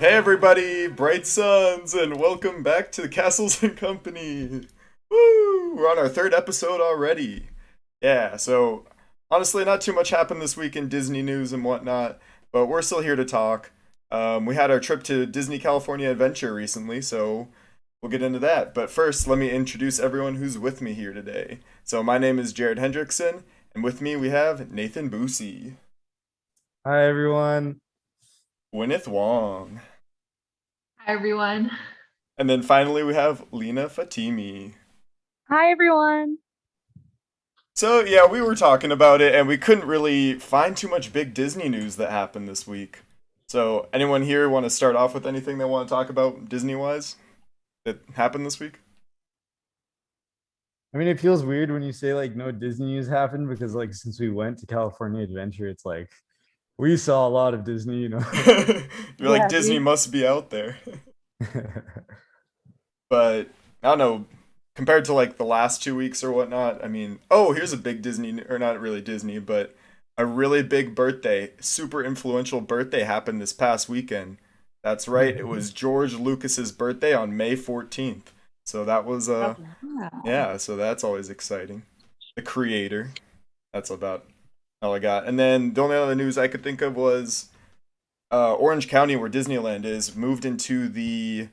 Hey everybody, bright suns, and welcome back to the Castles and Company. Woo! We're on our third episode already. Yeah, so honestly, not too much happened this week in Disney news and whatnot, but we're still here to talk. We had our trip to Disney California Adventure recently, so we'll get into that. But first, let me introduce everyone who's with me here today. So my name is Jared Hendrickson, and with me we have Nathan Boosie, Hi everyone. Gwyneth Wong, Hi everyone. and then finally we have Lena Fatimi. Hi everyone. So yeah, we were talking about it, and we couldn't really find too much big Disney news that happened this week. So anyone here want to start off with anything they want to talk about Disney wise that happened this week? I mean, it feels weird when you say like no Disney news happened because like since we went to California Adventure, it's like we saw a lot of Disney. You're like Yeah, Disney we must be out there, but I don't know. Compared to like the last 2 weeks or whatnot, I mean, oh, here's a big Disney, or not really Disney, but a really big birthday, super influential birthday happened this past weekend. That's right, it was George Lucas's birthday on May 14th. So that was Oh, wow. yeah, so that's always exciting. The creator. That's about all I got. And then the only other news I could think of was Orange County, where Disneyland is, moved into the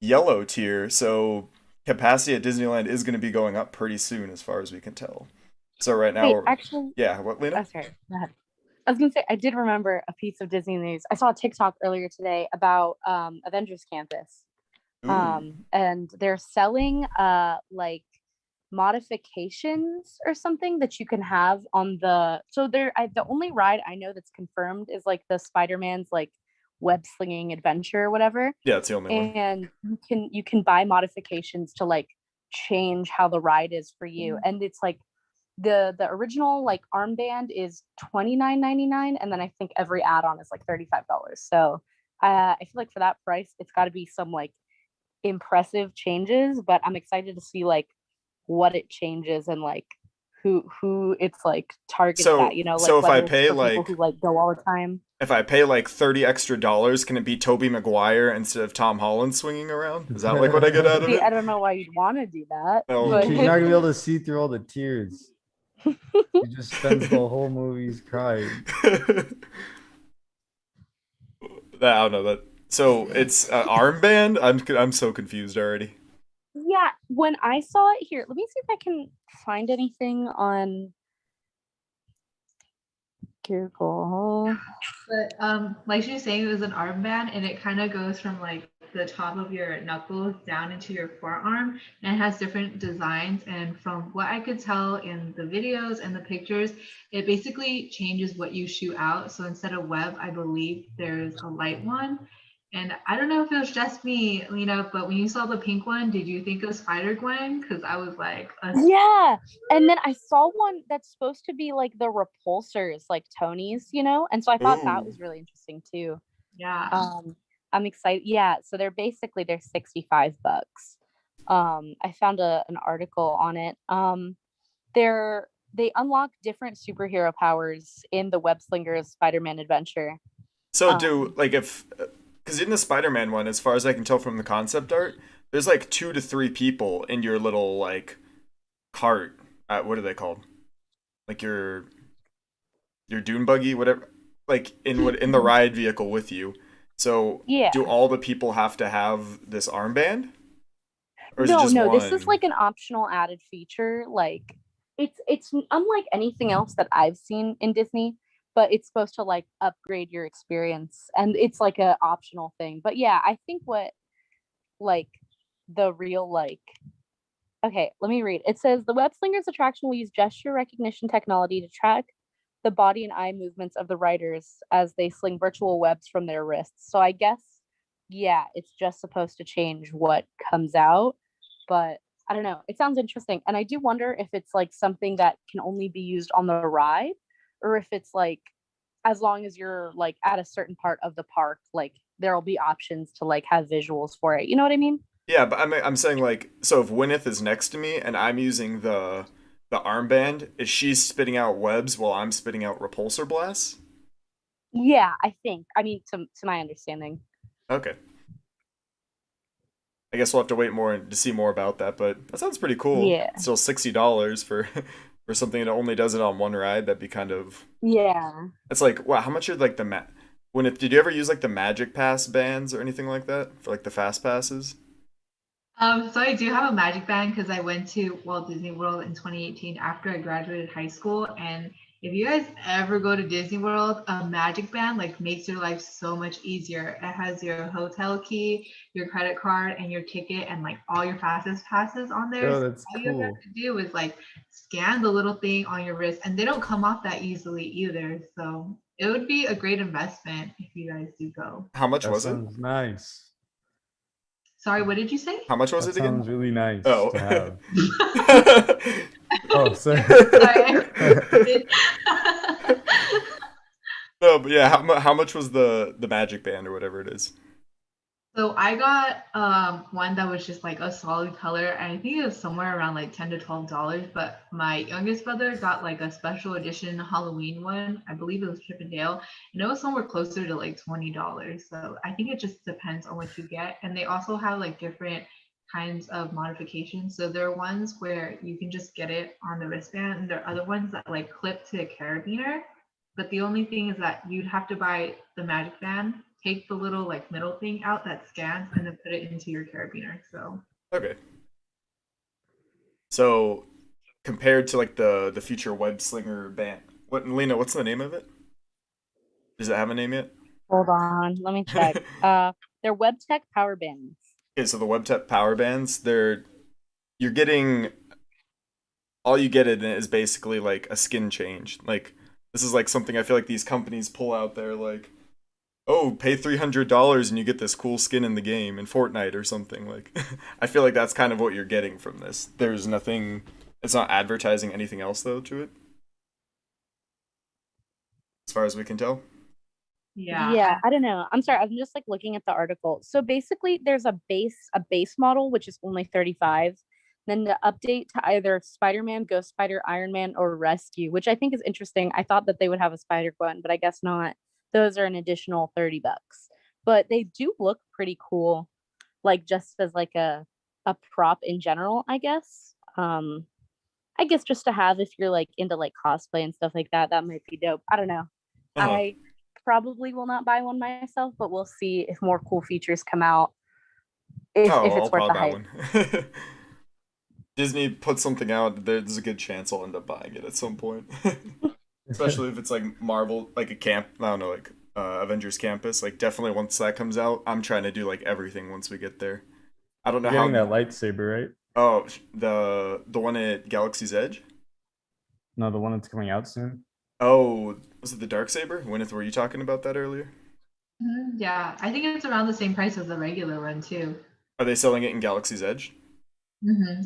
yellow tier. So capacity at Disneyland is going to be going up pretty soon, as far as we can tell. So right now, Wait, actually, yeah, what, Lena? sorry. Go ahead. I was gonna say I did remember a piece of Disney news. I saw a TikTok earlier today about Avengers Campus. Ooh. And they're selling like modifications or something that you can have on the only ride I know that's confirmed is like the Spider-Man's like web slinging adventure or whatever. Yeah, it's the only one. And you can buy modifications to like change how the ride is for you. And it's like the original like armband is $29.99, and then I think every add-on is like $35. So I feel like for that price it's got to be some like impressive changes, but I'm excited to see like what it changes and like who it's like targeted at, like So if I whether it's pay for people like who like go all the time. 30 extra dollars, can it be Toby Maguire instead of Tom Holland swinging around? Is that like what I get out of See, it? I don't know why you'd want to do that, Oh, but You're not gonna be able to see through all the tears. He just spends the whole movies crying. I don't know that. So it's an armband. I'm so confused already. yeah, when I saw it here, let me see if I can find anything on Google. But like she was saying, it was an armband, and it kind of goes from like the top of your knuckles down into your forearm, and it has different designs. And from what I could tell in the videos and the pictures, it basically changes what you shoot out. So instead of web, I believe there's a light one. And I don't know if it was just me, but when you saw the pink one, did you think of Spider Gwen? Because I was like, Yeah. And then I saw one that's supposed to be like the repulsors, like Tony's, and so I thought that Ooh. was really interesting too. yeah. Um, I'm excited. Yeah, so they're 65 bucks. I found an article on it. They unlock different superhero powers in the Web Slingers Spider-Man adventure. So do Um, like if because in the Spider-Man one, as far as I can tell from the concept art, there's like 2 to 3 people in your little like cart. What are they called? Like your dune buggy, whatever. Like in the ride vehicle with you. So yeah. do all the people have to have this armband, or is it No, just no, this is one? like an optional added feature. Like it's unlike anything else that I've seen in Disney, but it's supposed to like upgrade your experience, and it's like a optional thing. But yeah, I think what like the real like okay, let me read. It says the web slingers attraction will use gesture recognition technology to track the body and eye movements of the riders as they sling virtual webs from their wrists. So I guess yeah, it's just supposed to change what comes out, but I don't know. It sounds interesting. And I do wonder if it's like something that can only be used on the ride or if it's like as long as you're like at a certain part of the park, like there'll be options to like have visuals for it. You know what I mean? Yeah, but I'm saying like so if Gwyneth is next to me and I'm using the armband, is she spitting out webs while I'm spitting out repulsor blasts? Yeah, I think. I mean, to my understanding. Okay. I guess we'll have to wait more to see more about that, but that sounds pretty cool. Yeah. Still $60 for for something that only does it on one ride. That'd be kind of. Yeah. It's like, wow, how much are like the when it did you ever use like the Magic Pass bands or anything like that for like the fast passes? So I do have a magic band because I went to Walt Disney World in 2018 after I graduated high school. And if you guys ever go to Disney World, a magic band like makes your life so much easier. It has your hotel key, your credit card, and your ticket, and like all your fastest passes on there. Oh, So that's all you ever have cool. to do is like scan the little thing on your wrist, and they don't come off that easily either. So it would be a great investment if you guys do go. How much That was it? sounds nice. Sorry, what did you say? How much was That it again? sounds really nice Oh. to have. Oh, sorry. Sorry. No, but yeah, how much was the Magic Band or whatever it is? So I got one that was just like a solid color, and I think it was somewhere around like $10 to $12. But my youngest brother got like a special edition Halloween one. I believe it was Chip and Dale, and it was somewhere closer to like $20. So I think it just depends on what you get. And they also have like different kinds of modifications. So there are ones where you can just get it on the wristband, and there are other ones that like clip to a carabiner. But the only thing is that you'd have to buy the Magic Band, take the little like middle thing out that scans, and then put it into your carabiner. So Okay. So compared to like the future web slinger band, what's the name of it? Does it have a name yet? Hold on, let me check. They're WebTech power bands. Okay, so the WebTech power bands, you're getting all you get in it is basically like a skin change. Like this is like something I feel like these companies pull out there like, oh, pay $300 and you get this cool skin in the game in Fortnite or something. Like I feel like that's kind of what you're getting from this. There's nothing it's not advertising anything else though to it, as far as we can tell. yeah. I don't know. I'm sorry. I'm just like looking at the article. So basically there's a base model which is only 35. Then the update to either Spider-Man, Ghost Spider, Iron Man, or Rescue, which I think is interesting. I thought that they would have a Spider one, but I guess not. Those are an additional $30. But they do look pretty cool, like just as like a prop in general, I guess. I guess just to have if you're like into like cosplay and stuff like that, that might be dope. I don't know. Uh-huh. I probably will not buy one myself, but we'll see if more cool features come out. If Oh, it's I'll worth the probably buy hype. one. Disney puts something out, there's a good chance I'll end up buying it at some point. Especially if it's like Marvel, like a camp, I don't know, like Avengers Campus. Like definitely once that comes out, I'm trying to do like everything once we get there. I don't know You're getting that how. lightsaber, right? Oh, the one at Galaxy's Edge. No, the one that's coming out soon. Oh, was it the dark saber? Gwyneth, were you talking about that earlier? Yeah, I think it's around the same price as the regular one too. Are they selling it in Galaxy's Edge?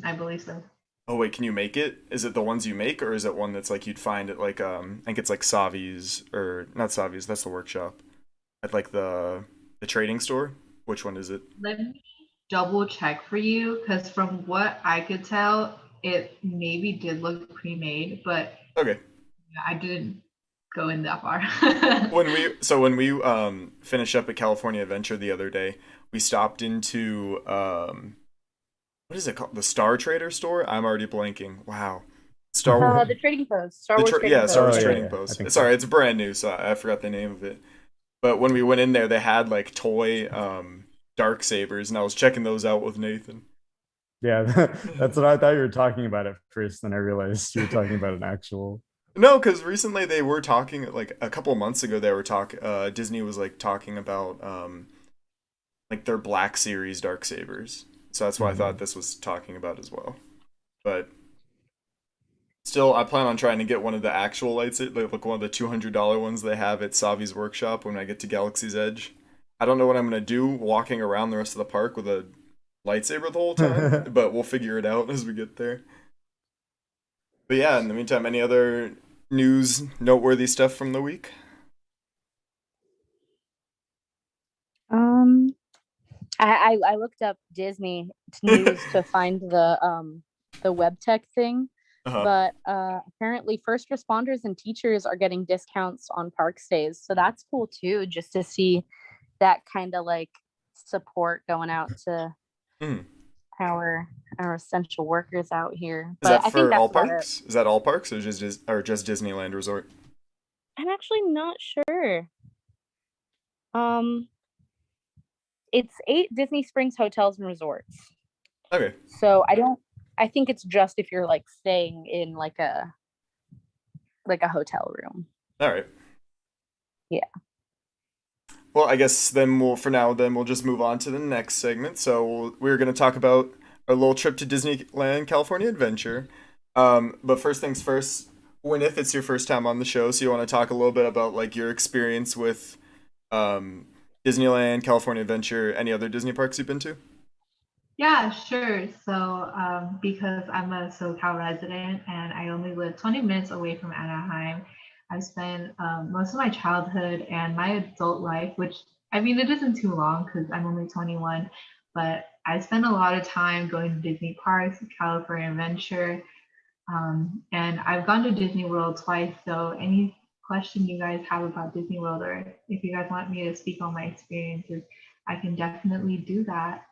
I believe so. Oh wait, can you make it? Is it the ones you make, or is it one that's like you'd find at like I think it's like Savi's or not Savi's? That's the workshop at like the trading store. Which one is it? Let me double check for you because from what I could tell, it maybe did look pre-made, but Okay. I didn't go in that far. When we finished up at California Adventure the other day, we stopped into what is it called? The Star Trader store? I'm already blanking. Wow. Star Wars. The Trading Post, Star Wars Trading Yeah, Star Wars Oh, Post. yeah, Trading yeah. I Post. think Sorry, so. it's brand new, so I forgot the name of it. But when we went in there, they had like toy dark sabers, and I was checking those out with Nathan. Yeah, that's what I thought you were talking about at first. Then I realized you were talking about an actual. No, because recently they were talking, like a couple of months ago, they were Disney was like talking about like their Black Series dark sabers. So that's why I thought this was talking about as well. But still, I plan on trying to get one of the actual lights, like one of the $200 ones they have at Savi's workshop when I get to Galaxy's Edge. I don't know what I'm gonna do walking around the rest of the park with a lightsaber the whole time, but we'll figure it out as we get there. But yeah, in the meantime, any other news, noteworthy stuff from the week? Um, I looked up Disney news to find the web tech thing, Uh-huh. but apparently first responders and teachers are getting discounts on park stays, so that's cool too, just to see that kind of like support going out to Mhm. our essential workers out here. Is But that I think for all that's about it. parks? Is that all parks or just Disneyland Resort? I'm actually not sure. Um, it's 8 Disney Springs hotels and resorts. Okay. So I think it's just if you're like staying in like a hotel room. All right. Yeah. Well, I guess then we'll just move on to the next segment. So we're going to talk about our little trip to Disneyland California Adventure. But first things first, if it's your first time on the show, so you want to talk a little bit about like your experience with Disneyland California Adventure, any other Disney parks you've been to? Yeah, sure. So, because I'm a SoCal resident and I only live 20 minutes away from Anaheim, I've spent most of my childhood and my adult life, which I mean, it isn't too long because I'm only 21, but I spent a lot of time going to Disney parks, California Adventure, and I've gone to Disney World twice. So, any question you guys have about Disney World, or if you guys want me to speak on my experiences, I can definitely do that.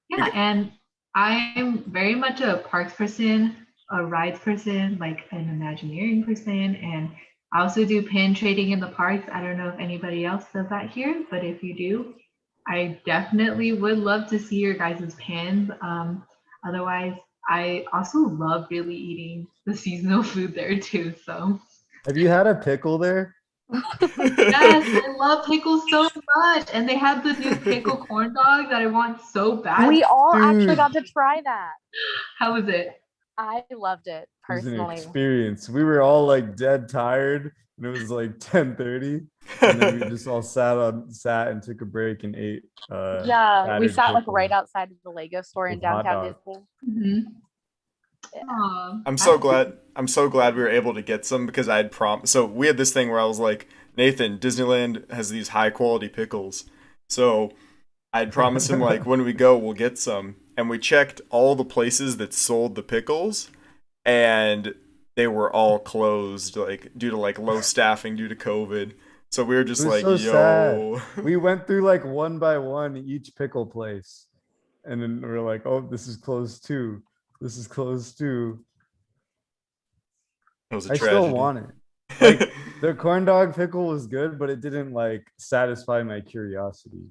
Yeah, Okay. and I'm very much a parks person, a rides person, like an Imagineering person, and I also do pin trading in the parks. I don't know if anybody else does that here, but if you do, I definitely would love to see your guys' pins. Otherwise, I also love really eating the seasonal food there too. So Have you had a pickle there? yes, I love pickles so much, and they have the new pickle corn dog that I want so bad. We all actually Dude. got to try that. How was it? I loved it It was an personally. experience. We were all like dead tired, and it was like 10:30, and then we just all sat and took a break and ate. Yeah, we battered sat like pickle right outside of the Lego store in with hot downtown dog. Disney. Mm-hmm. Yeah. Aw, I'm so glad we were able to get some because I had so we had this thing where I was like, Nathan, Disneyland has these high quality pickles. So I'd promised him like when we go we'll get some. And we checked all the places that sold the pickles and they were all closed like due to like low staffing due to COVID. So we were It just was like, so yo. sad. We went through like one by one each pickle place, and then we're like, "Oh, this is closed too. This is closed too." It was a I still tragedy. want it. Like the corn dog pickle was good, but it didn't like satisfy my curiosity.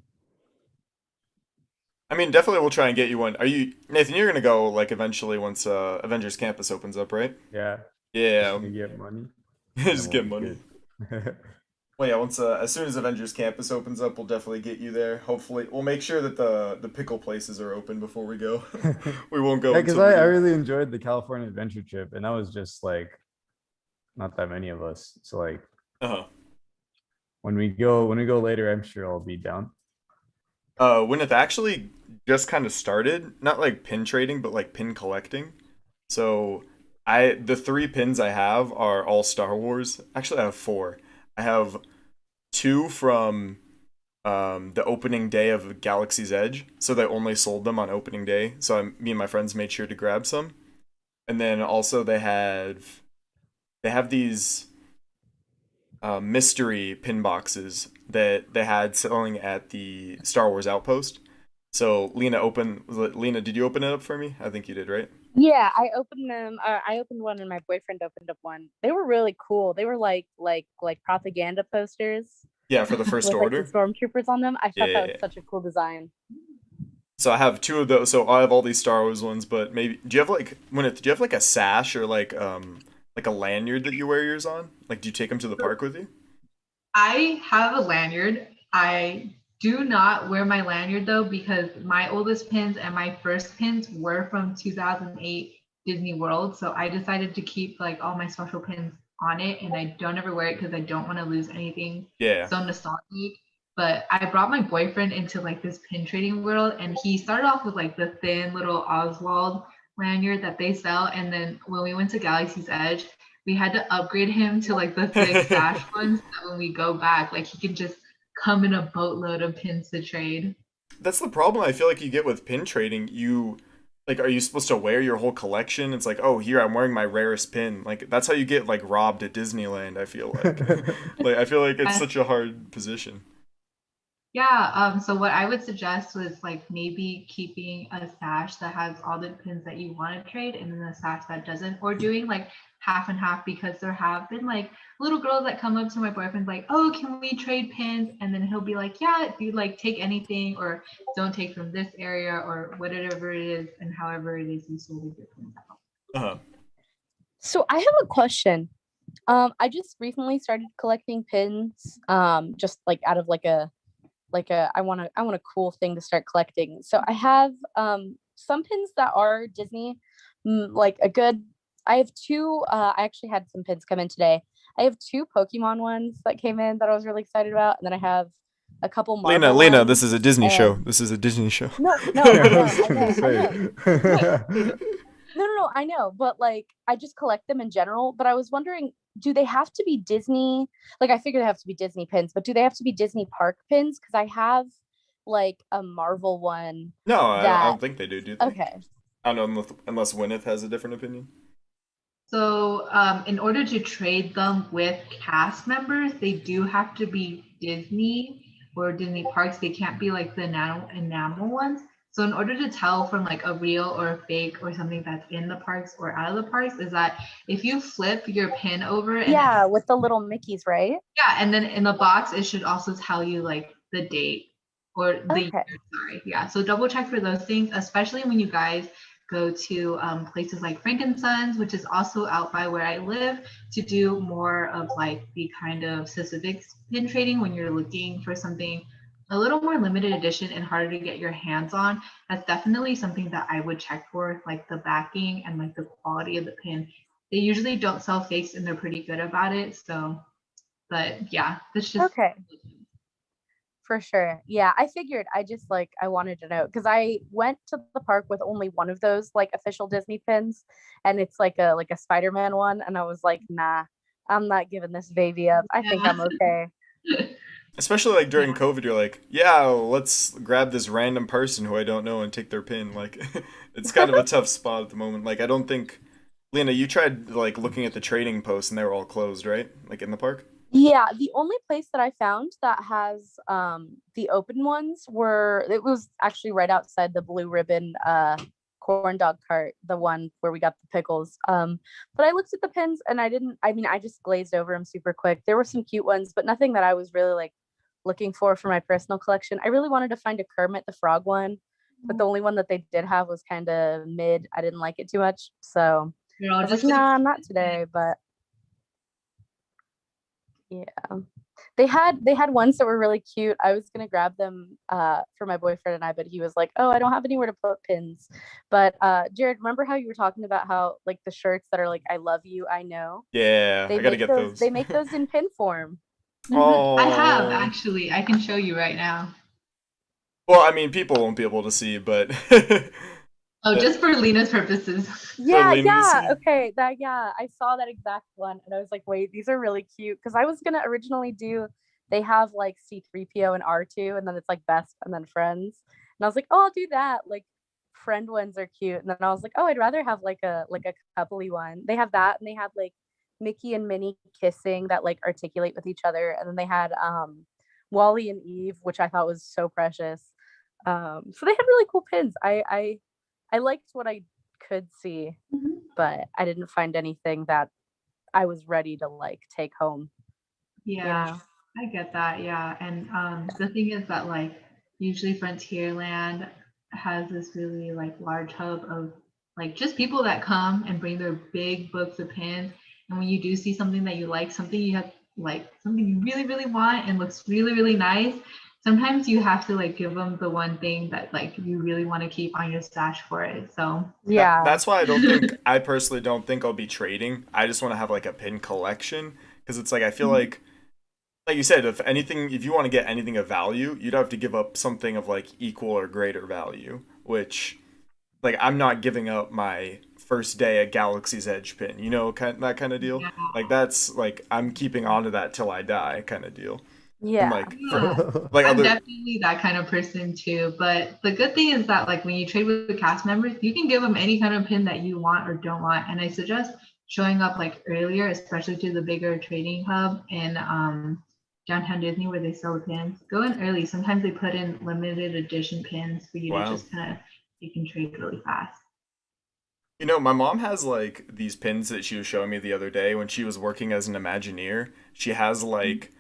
I mean, definitely we'll try and get you one. Are you Nathan? You're gonna go like eventually once Avengers Campus opens up, right? Yeah, just Yeah, gonna get money, and then just we'll get be money. good. Well, yeah. Once as soon as Avengers Campus opens up, we'll definitely get you there. Hopefully, we'll make sure that the pickle places are open before we go. We won't go Yeah, because until we I do. really enjoyed the California adventure trip, and that was just like not that many of us. So like Uh-huh. when we go later, I'm sure I'll be down. When it actually just kind of started, not like pin trading, but like pin collecting. So the 3 pins I have are all Star Wars. Actually, I have 4. I have 2 from the opening day of Galaxy's Edge. So they only sold them on opening day. So me and my friends made sure to grab some. And then also they have these mystery pin boxes that they had selling at the Star Wars Outpost. So Lena, did you open it up for me? I think you did, right? Yeah, I opened them. I opened one, and my boyfriend opened up one. They were really cool. They were like propaganda posters Yeah, for the First with like the Order. stormtroopers on them. I thought that Yeah. was such a cool design. So I have 2 of those. So I have all these Star Wars ones, but maybe do you have like do you have like a sash or like a lanyard that you wear yours on? Like, do you take them to the park with you? I have a lanyard. I do not wear my lanyard though because my oldest pins and my first pins were from 2008 Disney World. So I decided to keep like all my special pins on it, and I don't ever wear it because I don't want to lose anything Yeah. so nostalgic. But I brought my boyfriend into like this pin trading world, and he started off with like the thin little Oswald lanyard that they sell, and then when we went to Galaxy's Edge, we had to upgrade him to like the thick sash ones so that when we go back, like he could just come in a boatload of pins to trade. That's the problem I feel like you get with pin trading. You like are you supposed to wear your whole collection? It's like, "Oh, here I'm wearing my rarest pin." Like that's how you get like robbed at Disneyland, I feel like. Like I feel like it's such a hard position. Yeah, so what I would suggest was like maybe keeping a stash that has all the pins that you want to trade and then a stash that doesn't, or doing like half and half, because there have been like little girls that come up to my boyfriend like, oh, can we trade pins? And then he'll be like, yeah, if you like take anything or don't take from this area or whatever it is, and however it is you sort of your pins out. Uh-huh. So I have a question. I just recently started collecting pins. Just like out of like a I want a cool thing to start collecting. So I have some pins that are Disney, like a good. I have two. I actually had some pins come in today. I have two Pokemon ones that came in that I was really excited about, and then I have a couple Marvel Lena, ones, this is a Disney show. and- This is a Disney show. No, Yeah, I I know, was I know, gonna I know. say. No, I know, but like I just collect them in general. But I was wondering, do they have to be Disney? Like I figure they have to be Disney pins, but do they have to be Disney park pins? Because I have like a Marvel one No, I that don't think they do they? okay. I don't know unless Gwyneth has a different opinion. So, in order to trade them with cast members, they do have to be Disney or Disney parks. They can't be like the enamel ones. So, in order to tell from like a real or a fake or something that's in the parks or out of the parks, is that if you flip your pin over and Yeah, with the little Mickeys, right? yeah, and then in the box it should also tell you like the date or the year, Okay. sorry. Yeah, so double check for those things, especially when you guys go to places like Frankensons, which is also out by where I live, to do more of like the kind of specific pin trading when you're looking for something a little more limited edition and harder to get your hands on. That's definitely something that I would check for, like the backing and like the quality of the pin. They usually don't sell fakes and they're pretty good about it. So, but yeah, that's just Okay. For sure. Yeah, I figured. I just like I wanted to know because I went to the park with only one of those like official Disney pins, and it's like a Spider-Man one, and I was like, nah, I'm not giving this baby up. I think yeah. I'm okay. Especially like during COVID, you're like, yeah, let's grab this random person who I don't know and take their pin. Like, it's kind of a tough spot at the moment. Like, I don't think, Lena, you tried like looking at the trading posts and they were all closed, right? Like in the park. Yeah, the only place that I found that has the open ones were it was actually right outside the Blue Ribbon corn dog cart, the one where we got the pickles. But I looked at the pins and I mean I just glazed over them super quick. There were some cute ones, but nothing that I was really like looking for my personal collection. I really wanted to find a Kermit the Frog one, but the only one that they did have was kind of mid. I didn't like it too much. So You're I all was like, just like, nah, not today, but yeah. They had ones that were really cute. I was gonna grab them for my boyfriend and I, but he was like, "Oh, I don't have anywhere to put pins." But Jared, remember how you were talking about how like the shirts that are like "I love you, I know." Yeah, They I gotta make get those. those. They make those in pin form. I have Oh. actually. I can show you right now. Well, I mean, people won't be able to see, but Oh, just for Lena's purposes. Yeah, Lena to see. okay. Yeah, I saw that exact one and I was like, wait, these are really cute. Because I was gonna originally do they have like C3PO and R2, and then it's like best and then friends. And I was like, oh, I'll do that. Like friend ones are cute. And then I was like, oh, I'd rather have like a coupley one. They have that and they had like Mickey and Minnie kissing that like articulate with each other. And then they had Wally and Eve, which I thought was so precious. So they had really cool pins. I liked what I could see, but I didn't find anything that I was ready to like take home. Yeah, You know? I get that. Yeah. And the thing is that like usually Frontierland has this really like large hub of like just people that come and bring their big books of pins. And when you do see something that you like, something you have like something you really, really want and looks really, really nice, sometimes you have to like give them the one thing that like you really want to keep on your stash for it. So Yeah. That's why I personally don't think I'll be trading. I just want to have like a pin collection because it's like I feel like you said, if you want to get anything of value, you'd have to give up something of like equal or greater value, which like I'm not giving up my first day at Galaxy's Edge pin, that kind of deal. yeah. Like that's like I'm keeping on to that till I die kind of deal. And Yeah. like Yeah. like I'm other definitely that kind of person too. But the good thing is that like when you trade with the cast members, you can give them any kind of pin that you want or don't want. And I suggest showing up like earlier, especially to the bigger trading hub downtown Disney where they sell the pins. Go in early. Sometimes they put in limited edition pins for you to Wow. just kind of you can trade really fast. You know, my mom has like these pins that she was showing me the other day when she was working as an Imagineer. She has like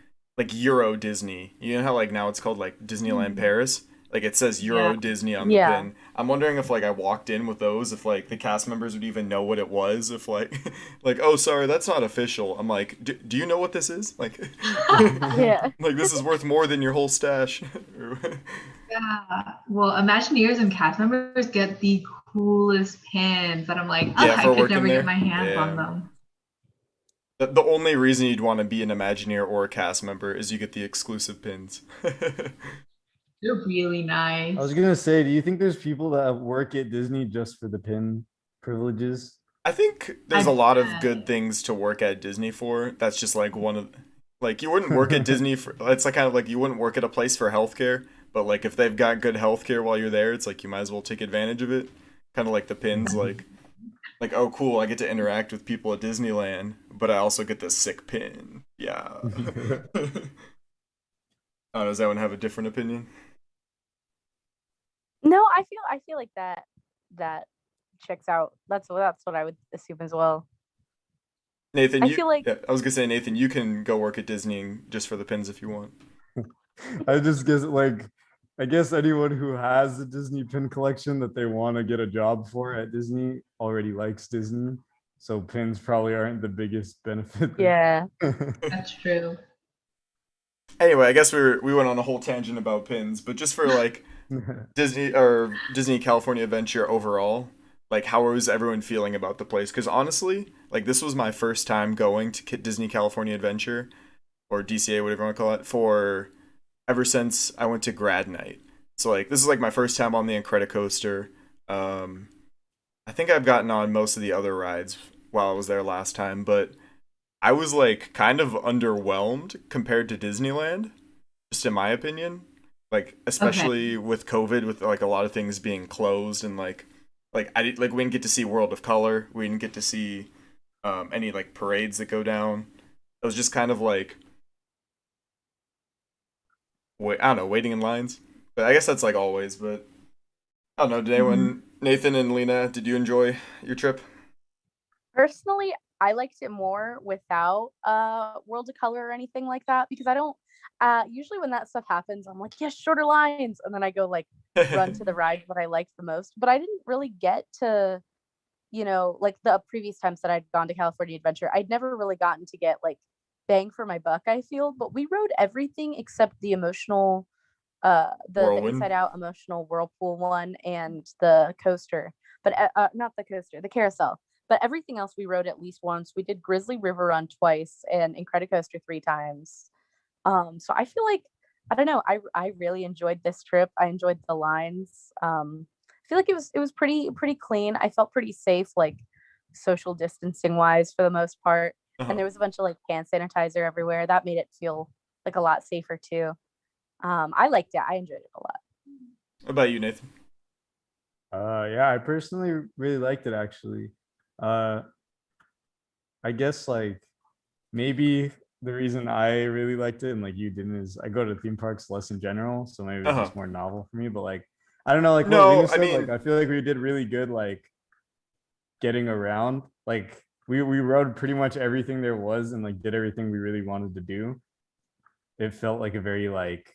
Euro Disney. You know how like now it's called like Disneyland Paris? Like it says Euro Yeah. Disney on the Yeah. pin. I'm wondering if like I walked in with those, if like the cast members would even know what it was, if like like, oh sorry, that's not official. I'm like, do you know what this is? Like Yeah. like this is worth more than your whole stash. Yeah. Well, Imagineers and cast members get the coolest pins that I'm like, oh, Yeah, I for could working never there. get my hands on Yeah. them. The only reason you'd want to be an Imagineer or a cast member is you get the exclusive pins. They're really I was nice. gonna say, do you think there's people that work at Disney just for the pin privileges? I think I there's a lot of good bet. things to work at Disney for. That's just like one of like you wouldn't work at Disney for it's like kind of like you wouldn't work at a place for healthcare, but like if they've got good healthcare while you're there, it's like you might as well take advantage of it. Kind of like the pins like oh cool, I get to interact with people at Disneyland, but I also get the sick pin. Yeah. Oh, does anyone have a different opinion? No, I feel like that checks out. That's what I would assume as well. Nathan, I you feel like yeah, I was gonna say Nathan, you can go work at Disney just for the pins if you want. I just guess like I guess anyone who has a Disney pin collection that they want to get a job for at Disney already likes Disney. So pins probably aren't the biggest benefit there. yeah. That's true. Anyway, I guess we went on a whole tangent about pins, but just for like Disney or Disney California Adventure overall, like how was everyone feeling about the place? Because honestly, like this was my first time going to Disney California Adventure or DCA, whatever you want to call it, for ever since I went to grad night. So like this is like my first time on the Incredicoaster. Um, I think I've gotten on most of the other rides while I was there last time, but I was like kind of underwhelmed compared to Disneyland, just in my opinion. Like Okay. especially with COVID, with like a lot of things being closed and like I did, like we didn't get to see World of Color. We didn't get to see any like parades that go down. It was just kind of like wait, I don't know, waiting in lines. But I guess that's like always. But I don't know. Did Mhm. anyone, Nathan and Lena, did you enjoy your trip? Personally, I liked it more without World of Color or anything like that because I don't usually when that stuff happens, I'm like, yes, shorter lines. And then I go like run to the ride that I liked the most. But I didn't really get to, like the previous times that I'd gone to California Adventure, I'd never really gotten to get like bang for my buck, I feel. But we rode everything except the emotional the Whirlwind. inside out emotional whirlpool one and the coaster, but not the coaster, the carousel. But everything else we rode at least once. We did Grizzly River Run twice and Incredicoaster 3 times. So I feel like I don't know. I really enjoyed this trip. I enjoyed the lines. I feel like it was pretty clean. I felt pretty safe, like social distancing wise for the most part. And Uh-huh. there was a bunch of like hand sanitizer everywhere. That made it feel like a lot safer too. I liked it. I enjoyed it a lot. What about you, Nathan? Yeah, I personally really liked it actually. Uh I guess like maybe the reason I really liked it and like you didn't is I go to theme parks less in general, so maybe it's Uh-huh. just more novel for me. But like I don't know, like what No, Lena I said, like mean, I feel like we did really good like getting around. Like we rode pretty much everything there was and like did everything we really wanted to do. It felt like a very like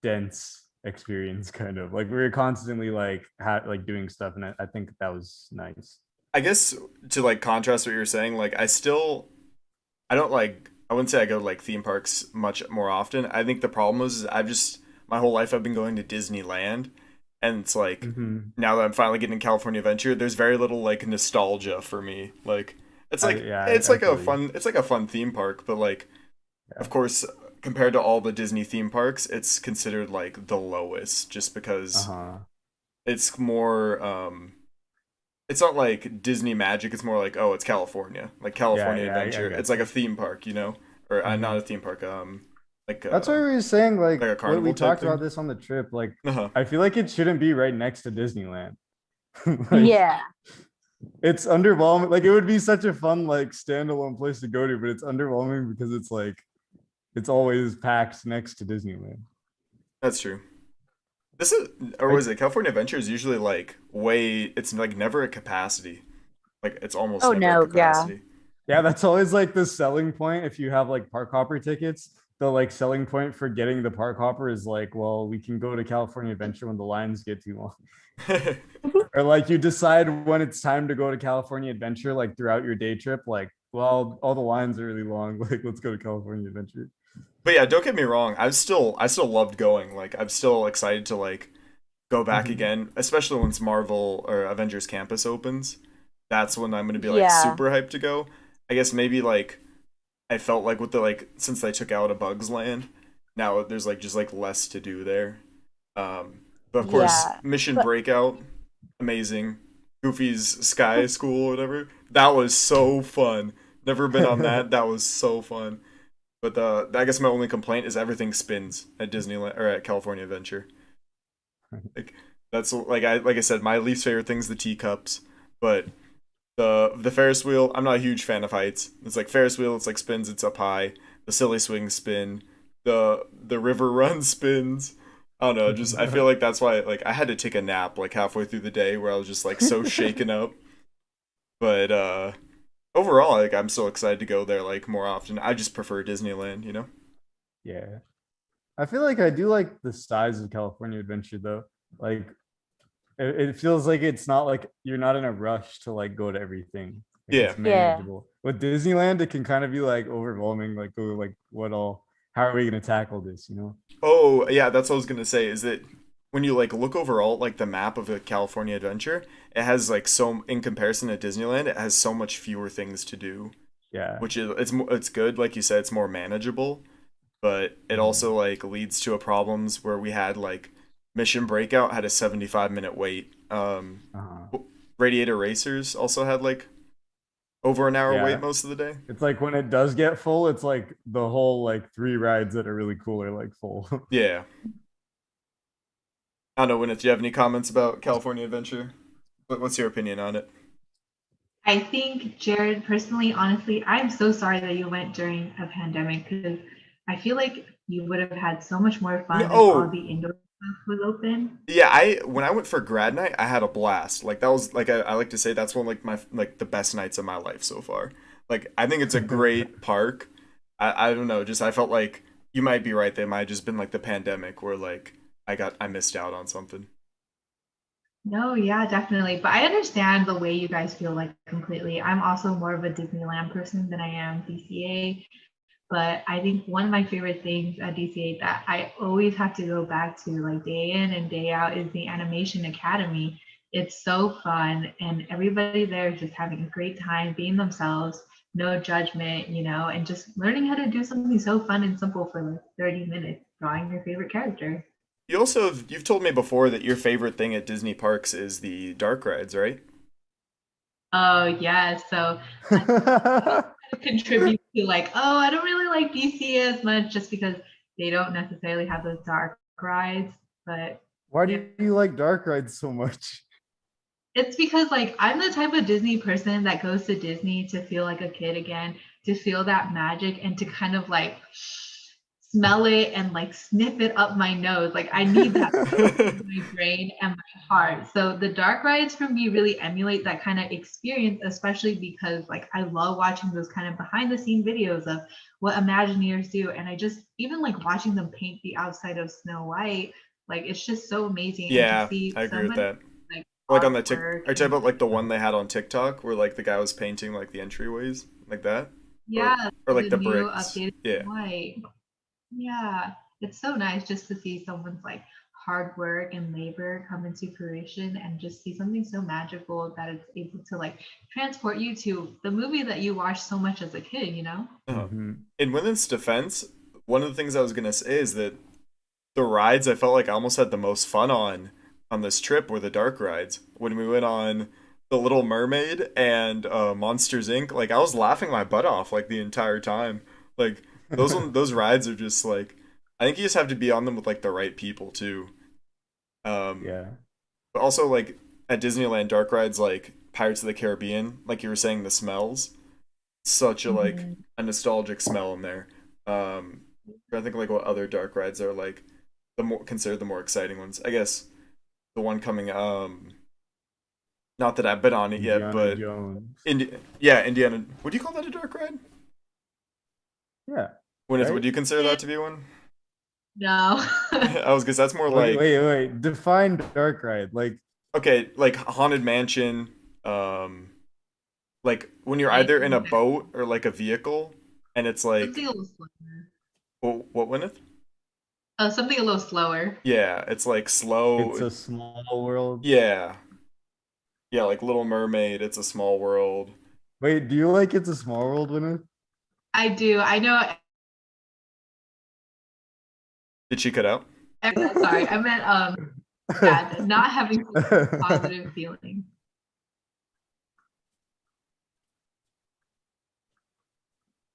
dense experience kind of like we were constantly like like doing stuff and I think that was nice. I guess to like contrast what you're saying, like I don't like I wouldn't say I go to like theme parks much more often. I think the problem is I've just my whole life I've been going to Disneyland, and it's like Hmm. now that I'm finally getting California Adventure, there's very little like nostalgia for me. Like I feel you. it's like a fun theme park, but like Yeah. of course compared to all the Disney theme parks, it's considered like the lowest just because Uh-huh. it's more it's not like Disney Magic. It's more like oh, it's California, like Yeah, California yeah, I Adventure. got It's like a you. theme park, or not a Hmm. theme park. Like That's what we were saying. like Like a what we carnival type talked about thing. this on the trip. Like Uh huh. I feel like it shouldn't be right next to Disneyland. Like Yeah. it's underwhelming. Like it would be such a fun like standalone place to go to, but it's underwhelming because it's like it's always packed next to Disneyland. That's true. This is, or I, was it California Adventure is usually like way, it's like never at capacity. Like it's almost Oh never at no, yeah. capacity. yeah, that's always like the selling point if you have like park hopper tickets. The like selling point for getting the park hopper is like, well, we can go to California Adventure when the lines get too long. Or like you decide when it's time to go to California Adventure, like throughout your day trip, like, well, all the lines are really long. Like, let's go to California Adventure. But yeah, don't get me wrong. I still loved going. Like I'm still excited to like go back Mhm. again, especially once Marvel or Avengers Campus opens. That's when I'm gonna be like Yeah. super hyped to go. I guess maybe like I felt like with the like since they took out a Bugs Land, now there's like just like less to do there. But of course, Yeah. Mission But Breakout, amazing. Goofy's Sky School or whatever. That was so fun. Never been on that. That was so fun. But I guess my only complaint is everything spins at Disneyland or at California Adventure. Like that's like I said, my least favorite thing's the teacups. But the Ferris wheel, I'm not a huge fan of heights. It's like Ferris wheel, it's like spins, it's up high. The silly swing spin, the river run spins. I don't know, just I feel like that's why like I had to take a nap like halfway through the day where I was just like so shaken up. But overall, like I'm still excited to go there like more often. I just prefer Disneyland, you know? Yeah. I feel like I do like the size of California Adventure though. Like it feels like it's not like you're not in a rush to like go to everything. Like Yeah. it's yeah. manageable. With Disneyland, it can kind of be like overwhelming. Like, oh, like what all? How are we gonna tackle this? You know? Oh, yeah, that's what I was gonna say. Is that when you like look overall, like the map of a California Adventure, it has like so in comparison to Disneyland, it has so much fewer things to do, Yeah. which is it's good. Like you said, it's more manageable, but it Mhm. also like leads to a problems where we had like Mission Breakout had a 75-minute wait. Uh-huh. Radiator Racers also had like over an hour wait Yeah. most of the day. It's like when it does get full, it's like the whole like three rides that are really cool are like full. Yeah, I don't know. When do you have any comments about California Adventure? What's your opinion on it? I think, Jared, personally, honestly, I'm so sorry that you went during a pandemic because I feel like you would have had so much more No, fun if all oh, the indoor stuff was open. yeah, I when I went for grad night, I had a blast. Like that was like I like to say that's one of, like my like the best nights of my life so far. Like I think it's a great park. I don't know, just I felt like you might be right. They might have just been like the pandemic where like I missed out on something. No, yeah, definitely. But I understand the way you guys feel like completely. I'm also more of a Disneyland person than I am DCA. But I think one of my favorite things at DCA that I always have to go back to, like day in and day out, is the Animation Academy. It's so fun, and everybody there is just having a great time, being themselves, no judgment, and just learning how to do something so fun and simple for like 30 minutes, drawing your favorite character. You've told me before that your favorite thing at Disney parks is the dark rides, right? Oh, yeah. So contribute to like, oh, I don't really like DCA as much just because they don't necessarily have those dark rides. But Why yeah, do you like dark rides so much? it's because like I'm the type of Disney person that goes to Disney to feel like a kid again, to feel that magic and to kind of like smell it and like sniff it up my nose. Like I need that in my brain and my heart. So the dark rides for me really emulate that kind of experience, especially because like I love watching those kind of behind the scene videos of what Imagineers do. And I just even like watching them paint the outside of Snow White, like it's just so amazing. And to Yeah, see I agree with somebody that. like Like on the tick, artwork are you talking and about like the one they had on TikTok where like the guy was painting like the entryways like that, or yeah, or the like the new bricks? updated Yeah. Snow White. Yeah, it's so nice just to see someone's like hard work and labor come into fruition and just see something so magical that it's able to like transport you to the movie that you watched so much as a kid. Uh-huh. Mhm. In Women's defense, one of the things I was gonna say is that the rides I felt like I almost had the most fun on this trip were the dark rides. When we went on the Little Mermaid and Monsters Inc., like I was laughing my butt off like the entire time. Like those rides are just like I think you just have to be on them with like the right people too. Um, Yeah. but also like at Disneyland, dark rides like Pirates of the Caribbean, like you were saying, the smells, such a like Mhm. a nostalgic smell in there. Um, I think like what other dark rides are like the more considered the more exciting ones. I guess the one coming not that I've been on it yet, Indiana but Jones. Yeah, Indiana. Would you call that a dark ride? Yeah, Would right? you consider that to be one? No. I was guess that's more Okay, like wait. Define dark ride. Like, okay, like haunted mansion, um, like when you're Like either in a boat or like a vehicle, and it's something like a little slower. what Wynneth? Something a little slower. Yeah, it's like it's slow. a small world. Yeah, yeah, like Little Mermaid. It's a small world. Wait, do you like It's a Small World, Winner? I do. I know. Did she cut out? Sorry, I meant yeah, not having positive feelings.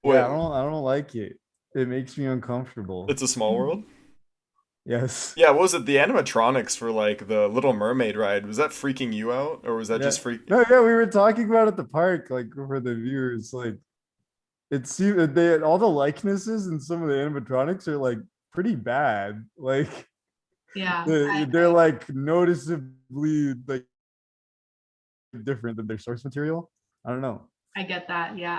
Yeah, Wait, I don't like it. It makes me uncomfortable. it's a small world. Yes. Yeah, what was it? The animatronics for like the Little Mermaid ride, was that freaking you out, or was that Yeah. just freak? No, yeah, we were talking about at the park, like for the viewers, like it seemed that they all the likenesses and some of the animatronics are like pretty bad. Like Yeah, they're like noticeably like different than their source material. I don't know. I get that. Yeah,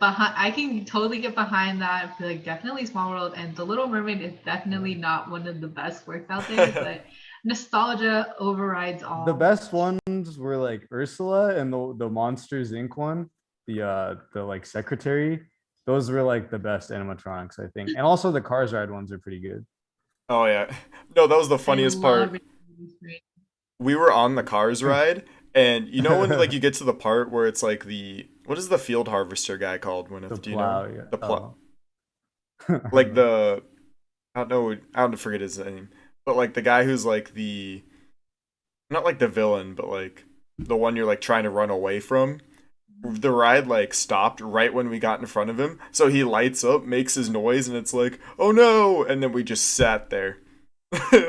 I can totally get behind that. I feel like definitely Small World and The Little Mermaid is definitely not one of the best works out there, but nostalgia overrides The all. best ones were like Ursula and the Monsters Inc. one, the like secretary. Those were like the best animatronics, I think. And also the Cars Ride ones are pretty good. Oh yeah. No, that was the I funniest love part. it. We were on the Cars ride, and you know when like you get to the part where it's like the what is the field harvester guy called? When The do you know plow, yeah. the plow? Oh. Like the I don't know. I don't forget his name, but like the guy who's like the not like the villain, but like the one you're like trying to run away from. The ride like stopped right when we got in front of him, so he lights up, makes his noise, and it's like, oh no! And then we just sat there,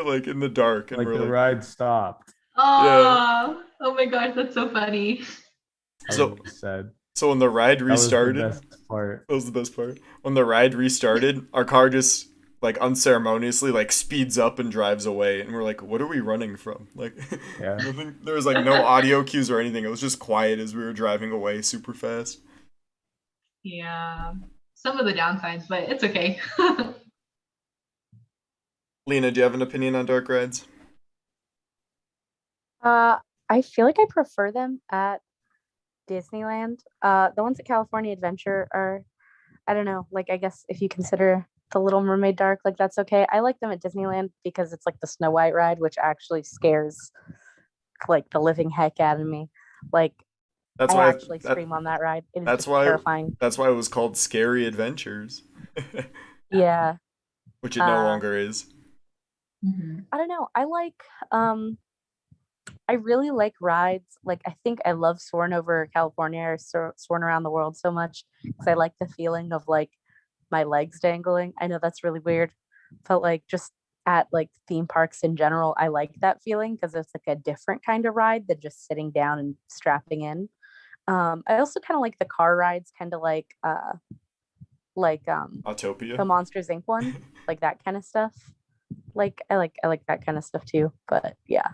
like in the dark, and Like we're the like, ride stopped. yeah. Oh my gosh, that's so funny. I was So sad. so when the ride That was the restarted, best part. that was the best part. When the ride restarted, our car just like unceremoniously like speeds up and drives away, and we're like, "What are we running from?" Like, Yeah. nothing. There was like no audio cues or anything. It was just quiet as we were driving away super fast. Yeah, some of the downsides, but it's okay. Lena, do you have an opinion on dark rides? Uh, I feel like I prefer them at Disneyland. The ones at California Adventure are, I don't know, like I guess if you consider the Little Mermaid dark, like that's okay. I like them at Disneyland because it's like the Snow White ride, which actually scares like the living heck out of me. Like That's I why actually that scream on that ride. It is that's just why terrifying. that's why it was called Scary Adventures, Yeah. which it no Uh, longer is. Mhm. I don't know. Um I really like rides. Like I think I love soaring over California or soaring around the world so much because I like the feeling of like my legs dangling. I know that's really weird, but like just at like theme parks in general, I like that feeling because it's like a different kind of ride than just sitting down and strapping in. I also kind of like the car rides, kind of like Autopia. the Monsters Inc. one, like that kind of stuff. Like I like that kind of stuff too. But yeah.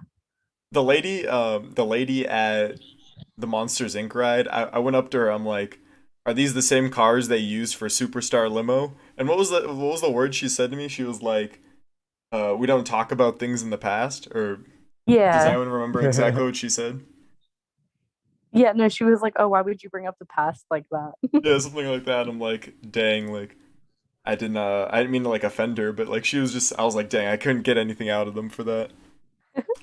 The lady at the Monsters Inc. ride, I went up to her. I'm like, "Are these the same cars they use for Superstar Limo?" And what was the word she said to me? She was like, "We don't talk about things in the past." Or does Yeah. anyone remember exactly what she said? Yeah, no, she was like, "Oh, why would you bring up the past like that?" Yeah, something like that. I'm like, "Dang!" Like I didn't mean to like offend her, but like she was just. I was like, "Dang!" I couldn't get anything out of them for that.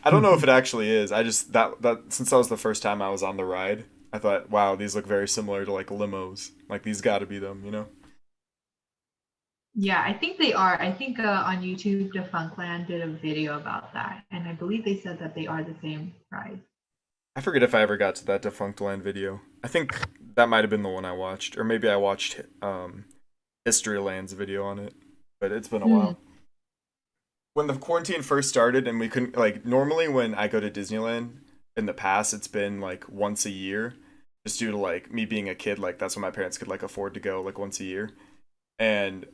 I don't know if it actually is. I just that since that was the first time I was on the ride, I thought, wow, these look very similar to like limos. Like these got to be them, you know? Yeah, I think they are. I think on YouTube, Defunctland did a video about that, and I believe they said that they are the same ride. I forget if I ever got to that Defunct Land video. I think that might have been the one I watched, or maybe I watched Historyland's video on it. But it's been a Hmm. while. When the quarantine first started, and we couldn't like normally when I go to Disneyland in the past, it's been like once a year, just due to like me being a kid. Like that's when my parents could like afford to go like once a year, and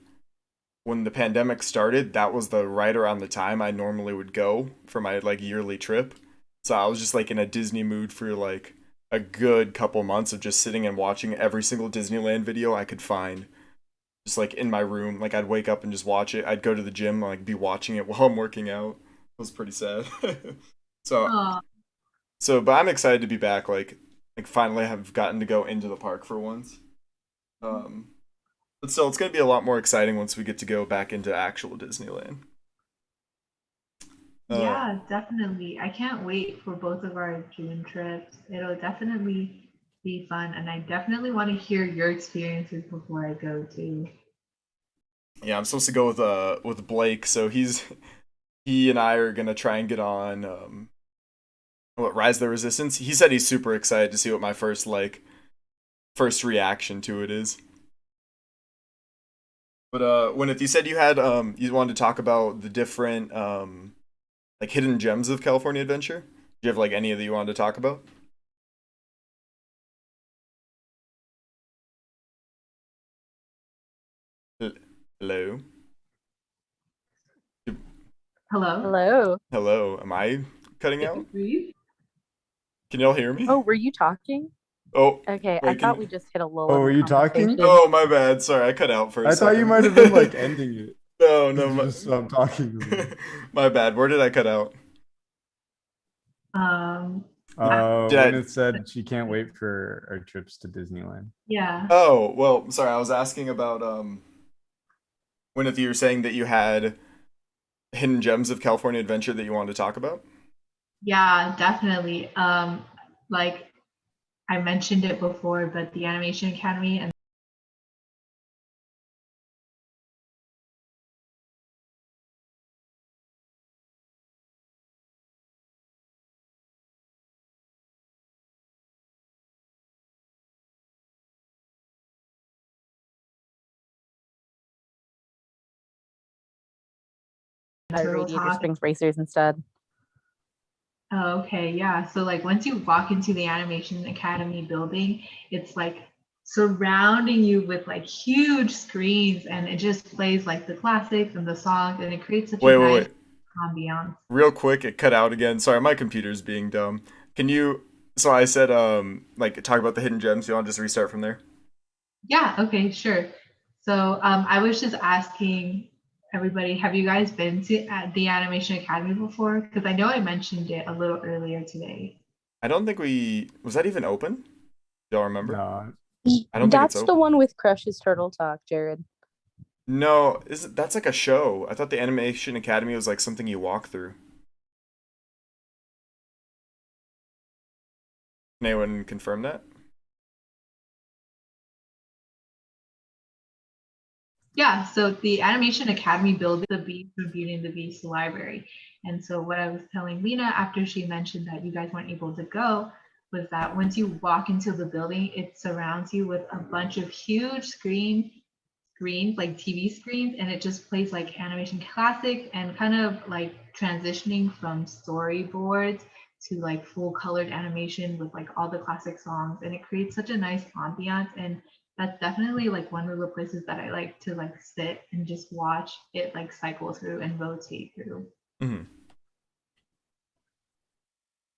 when the pandemic started, that was the right around the time I normally would go for my like yearly trip. So I was just like in a Disney mood for like a good couple months of just sitting and watching every single Disneyland video I could find. Just like in my room, like I'd wake up and just watch it. I'd go to the gym, like be watching it while I'm working out. It was pretty sad. so Oh, but I'm excited to be back. Like finally have gotten to go into the park for once. Um, but still, it's gonna be a lot more exciting once we get to go back into actual Disneyland. Uh, yeah, definitely. I can't wait for both of our June trips. It'll definitely be fun, and I definitely want to hear your experiences before I go too. yeah, I'm supposed to go with Blake, so he and I are gonna try and get on what Rise of the Resistance. He said he's super excited to see what my first reaction to it is. But Gwyneth, you said you wanted to talk about the different like hidden gems of California Adventure. Do you have like any that you wanted to talk about? Hello? Hello? Hello. Hello? Am I cutting Did out? you breathe? Can y'all hear me? Oh, were you talking? Oh, Okay, I wait, thought we just hit a lull Oh, in were the you talking? conversation. Oh, my bad. Sorry, I cut out for a I second. thought you might have been like ending it. No, no, You just stopped talking. my bad. Where did I cut out? Um, Did I? Gwyneth said she can't wait for our trips to Disneyland. yeah. Oh, well, sorry. I was asking about when if you were saying that you had hidden gems of California Adventure that you wanted to talk about. Yeah, definitely. Like I mentioned it before, but the Animation Academy and Turtle Radiator Talk. Springs Racers instead. Oh, okay, yeah. So like once you walk into the Animation Academy building, it's like surrounding you with like huge screens and it just plays like the classics and the songs and it creates such a Wait, wait, nice wait. ambiance. Real quick, it cut out again. Sorry, my computer's being dumb. Can you? So I said like talk about the hidden gems. You want to just restart from there? Yeah, okay, sure. So I was just asking everybody, have you guys been to the Animation Academy before? Because I know I mentioned it a little earlier today. I don't think we was that even open. Y'all remember? No, I don't think it's That's the open. one with Crush's Turtle Talk, Jared. No, that's like a show. I thought the Animation Academy was like something you walk through. Can anyone confirm that? Yeah, so the Animation Academy built the Beast from Beauty and the Beast library. And so what I was telling Lena after she mentioned that you guys weren't able to go was that once you walk into the building, it surrounds you with a bunch of huge screens, like TV screens, and it just plays like animation classics and kind of like transitioning from storyboards to like full colored animation with like all the classic songs. And it creates such a nice ambiance. And that's definitely like one of the places that I like to like sit and just watch it like cycle through and rotate through. Hmm.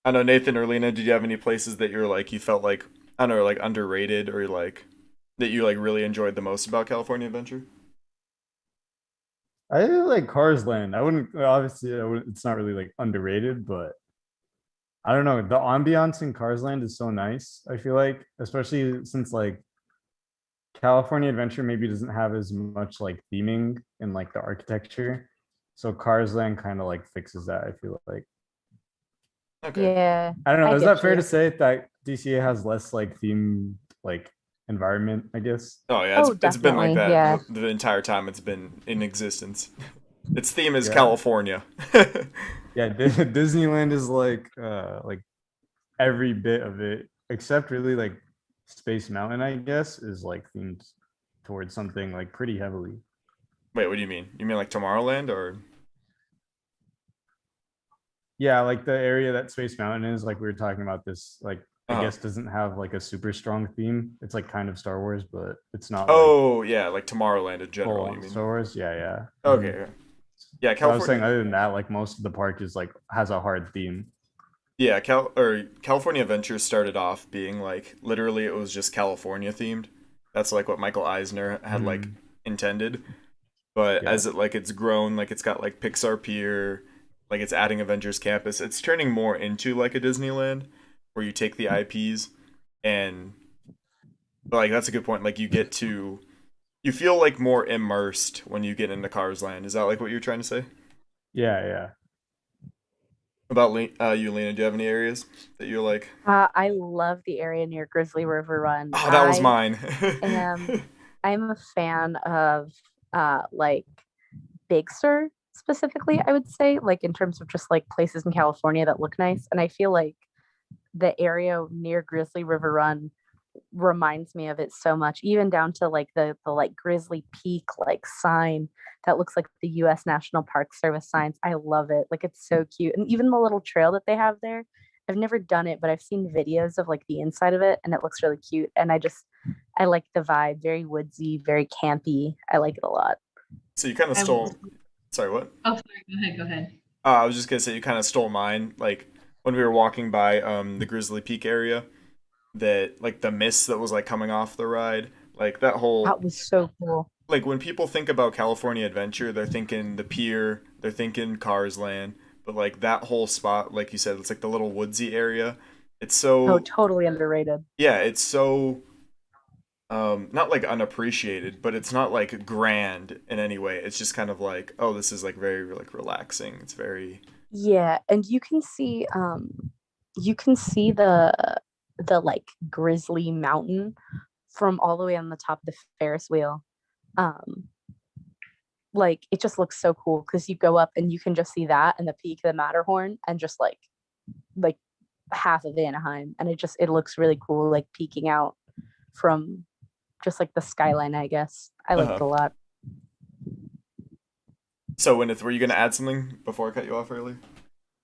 I know Nathan or Lena, did you have any places that you're like you felt like I don't know, like underrated or like that you like really enjoyed the most about California Adventure? I really like Cars Land. I wouldn't obviously it's not really like underrated, but I don't know. The ambiance in Cars Land is so nice. I feel like, especially since like California Adventure maybe doesn't have as much like theming and like the architecture. So Cars Land kind of like fixes that, I feel like. Okay. Yeah, I don't know. I Is get that fair you. to say that DCA has less like themed like environment, I guess? Oh yeah, Oh, it's been like definitely. that Yeah. the entire time it's been in existence. Its theme is Yeah. California. Yeah, Disneyland is like every bit of it, except really like Space Mountain, I guess, is like themed towards something like pretty heavily. Wait, what do you mean? You mean like Tomorrowland or? Yeah, like the area that Space Mountain is, like we were talking about this like I Uh-huh. guess doesn't have like a super strong theme. It's like kind of Star Wars, but it's not like Oh yeah, like Tomorrowland in full general. You on mean? Star Wars. Yeah, yeah. Okay. Mhm. Yeah, So I was saying, California. other than that, like most of the park is like has a hard theme. Yeah, California Adventure started off being like literally it was just California themed. That's like what Michael Eisner had like Mhm. intended. But Yeah, as it's grown, like it's got like Pixar Pier, like it's adding Avengers Campus. It's turning more into like a Disneyland where you take the IPs and like that's a good point. Like you feel like more immersed when you get into Cars Land. Is that like what you're trying to say? yeah, yeah. About you, Lena, do you have any areas that you're like, I love the area near Grizzly River Run. oh, that was I mine? am I'm a fan of like Big Sur specifically, I would say, like in terms of just like places in California that look nice. And I feel like the area near Grizzly River Run reminds me of it so much, even down to like the like Grizzly Peak like sign that looks like the US National Park Service signs. I love it. Like it's so cute. And even the little trail that they have there, I've never done it, but I've seen videos of like the inside of it and it looks really cute. And I like the vibe, very woodsy, very campy. I like it a lot. So you kind of I will. stole. Sorry, what? Oh, sorry. Go ahead. Go ahead. I was just gonna say you kind of stole mine. Like when we were walking by the Grizzly Peak area, that like the mist that was like coming off the ride, like that whole That was so cool. like when people think about California Adventure, they're thinking the pier, they're thinking Cars Land, but like that whole spot, like you said, it's like the little woodsy area. It's Oh, so totally underrated. yeah, it's so not like unappreciated, but it's not like grand in any way. It's just kind of like, oh, this is like very like relaxing. It's very Yeah, and you can see the like Grizzly Mountain from all the way on the top of the Ferris wheel. Um like it just looks so cool because you go up and you can just see that and the peak of the Matterhorn and just like half of Anaheim, and it looks really cool, like peeking out from just like the skyline, I guess. I like it uh-huh. a lot. So when were you gonna add something before I cut you off earlier?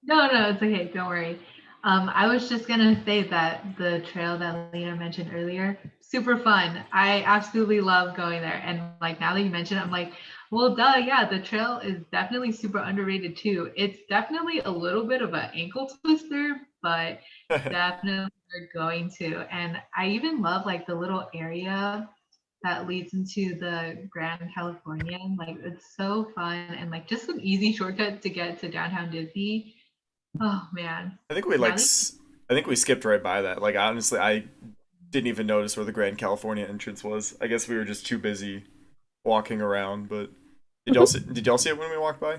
No, no, it's okay. Don't worry. I was just gonna say that the trail that Lena mentioned earlier, super fun. I absolutely love going there. And like now that you mentioned it, I'm like, well, duh, yeah, the trail is definitely super underrated too. It's definitely a little bit of an ankle twister, but definitely worth going to. And I even love like the little area that leads into the Grand Californian. Like it's so fun and like just an easy shortcut to get to downtown Disney. Oh man. I think we Now like that I think we skipped right by that. Like honestly, I didn't even notice where the Grand California entrance was. I guess we were just too busy walking around. But did y'all see it when we walked by,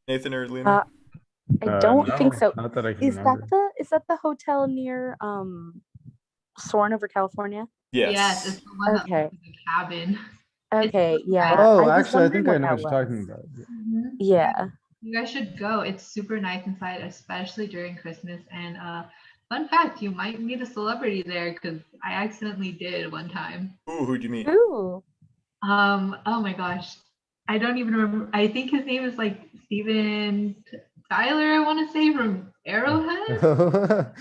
Nathan or Lena? uh, I don't think No, so. not that I can remember. Is that the hotel near Soarin' over California? yes, it's Yes. the one that looks Okay. like a cabin. It's Okay, so yeah. nice. Oh, I was actually, I wondering think I what know that what you're talking was. about. Yeah, Yeah. you guys should go. It's super nice inside, especially during Christmas. And fun fact, you might meet a celebrity there because I accidentally did one time. Ooh, who'd you meet? Ooh. Oh my gosh. I don't even remember. I think his name is like Steven Tyler, I want to say from Arrowhead.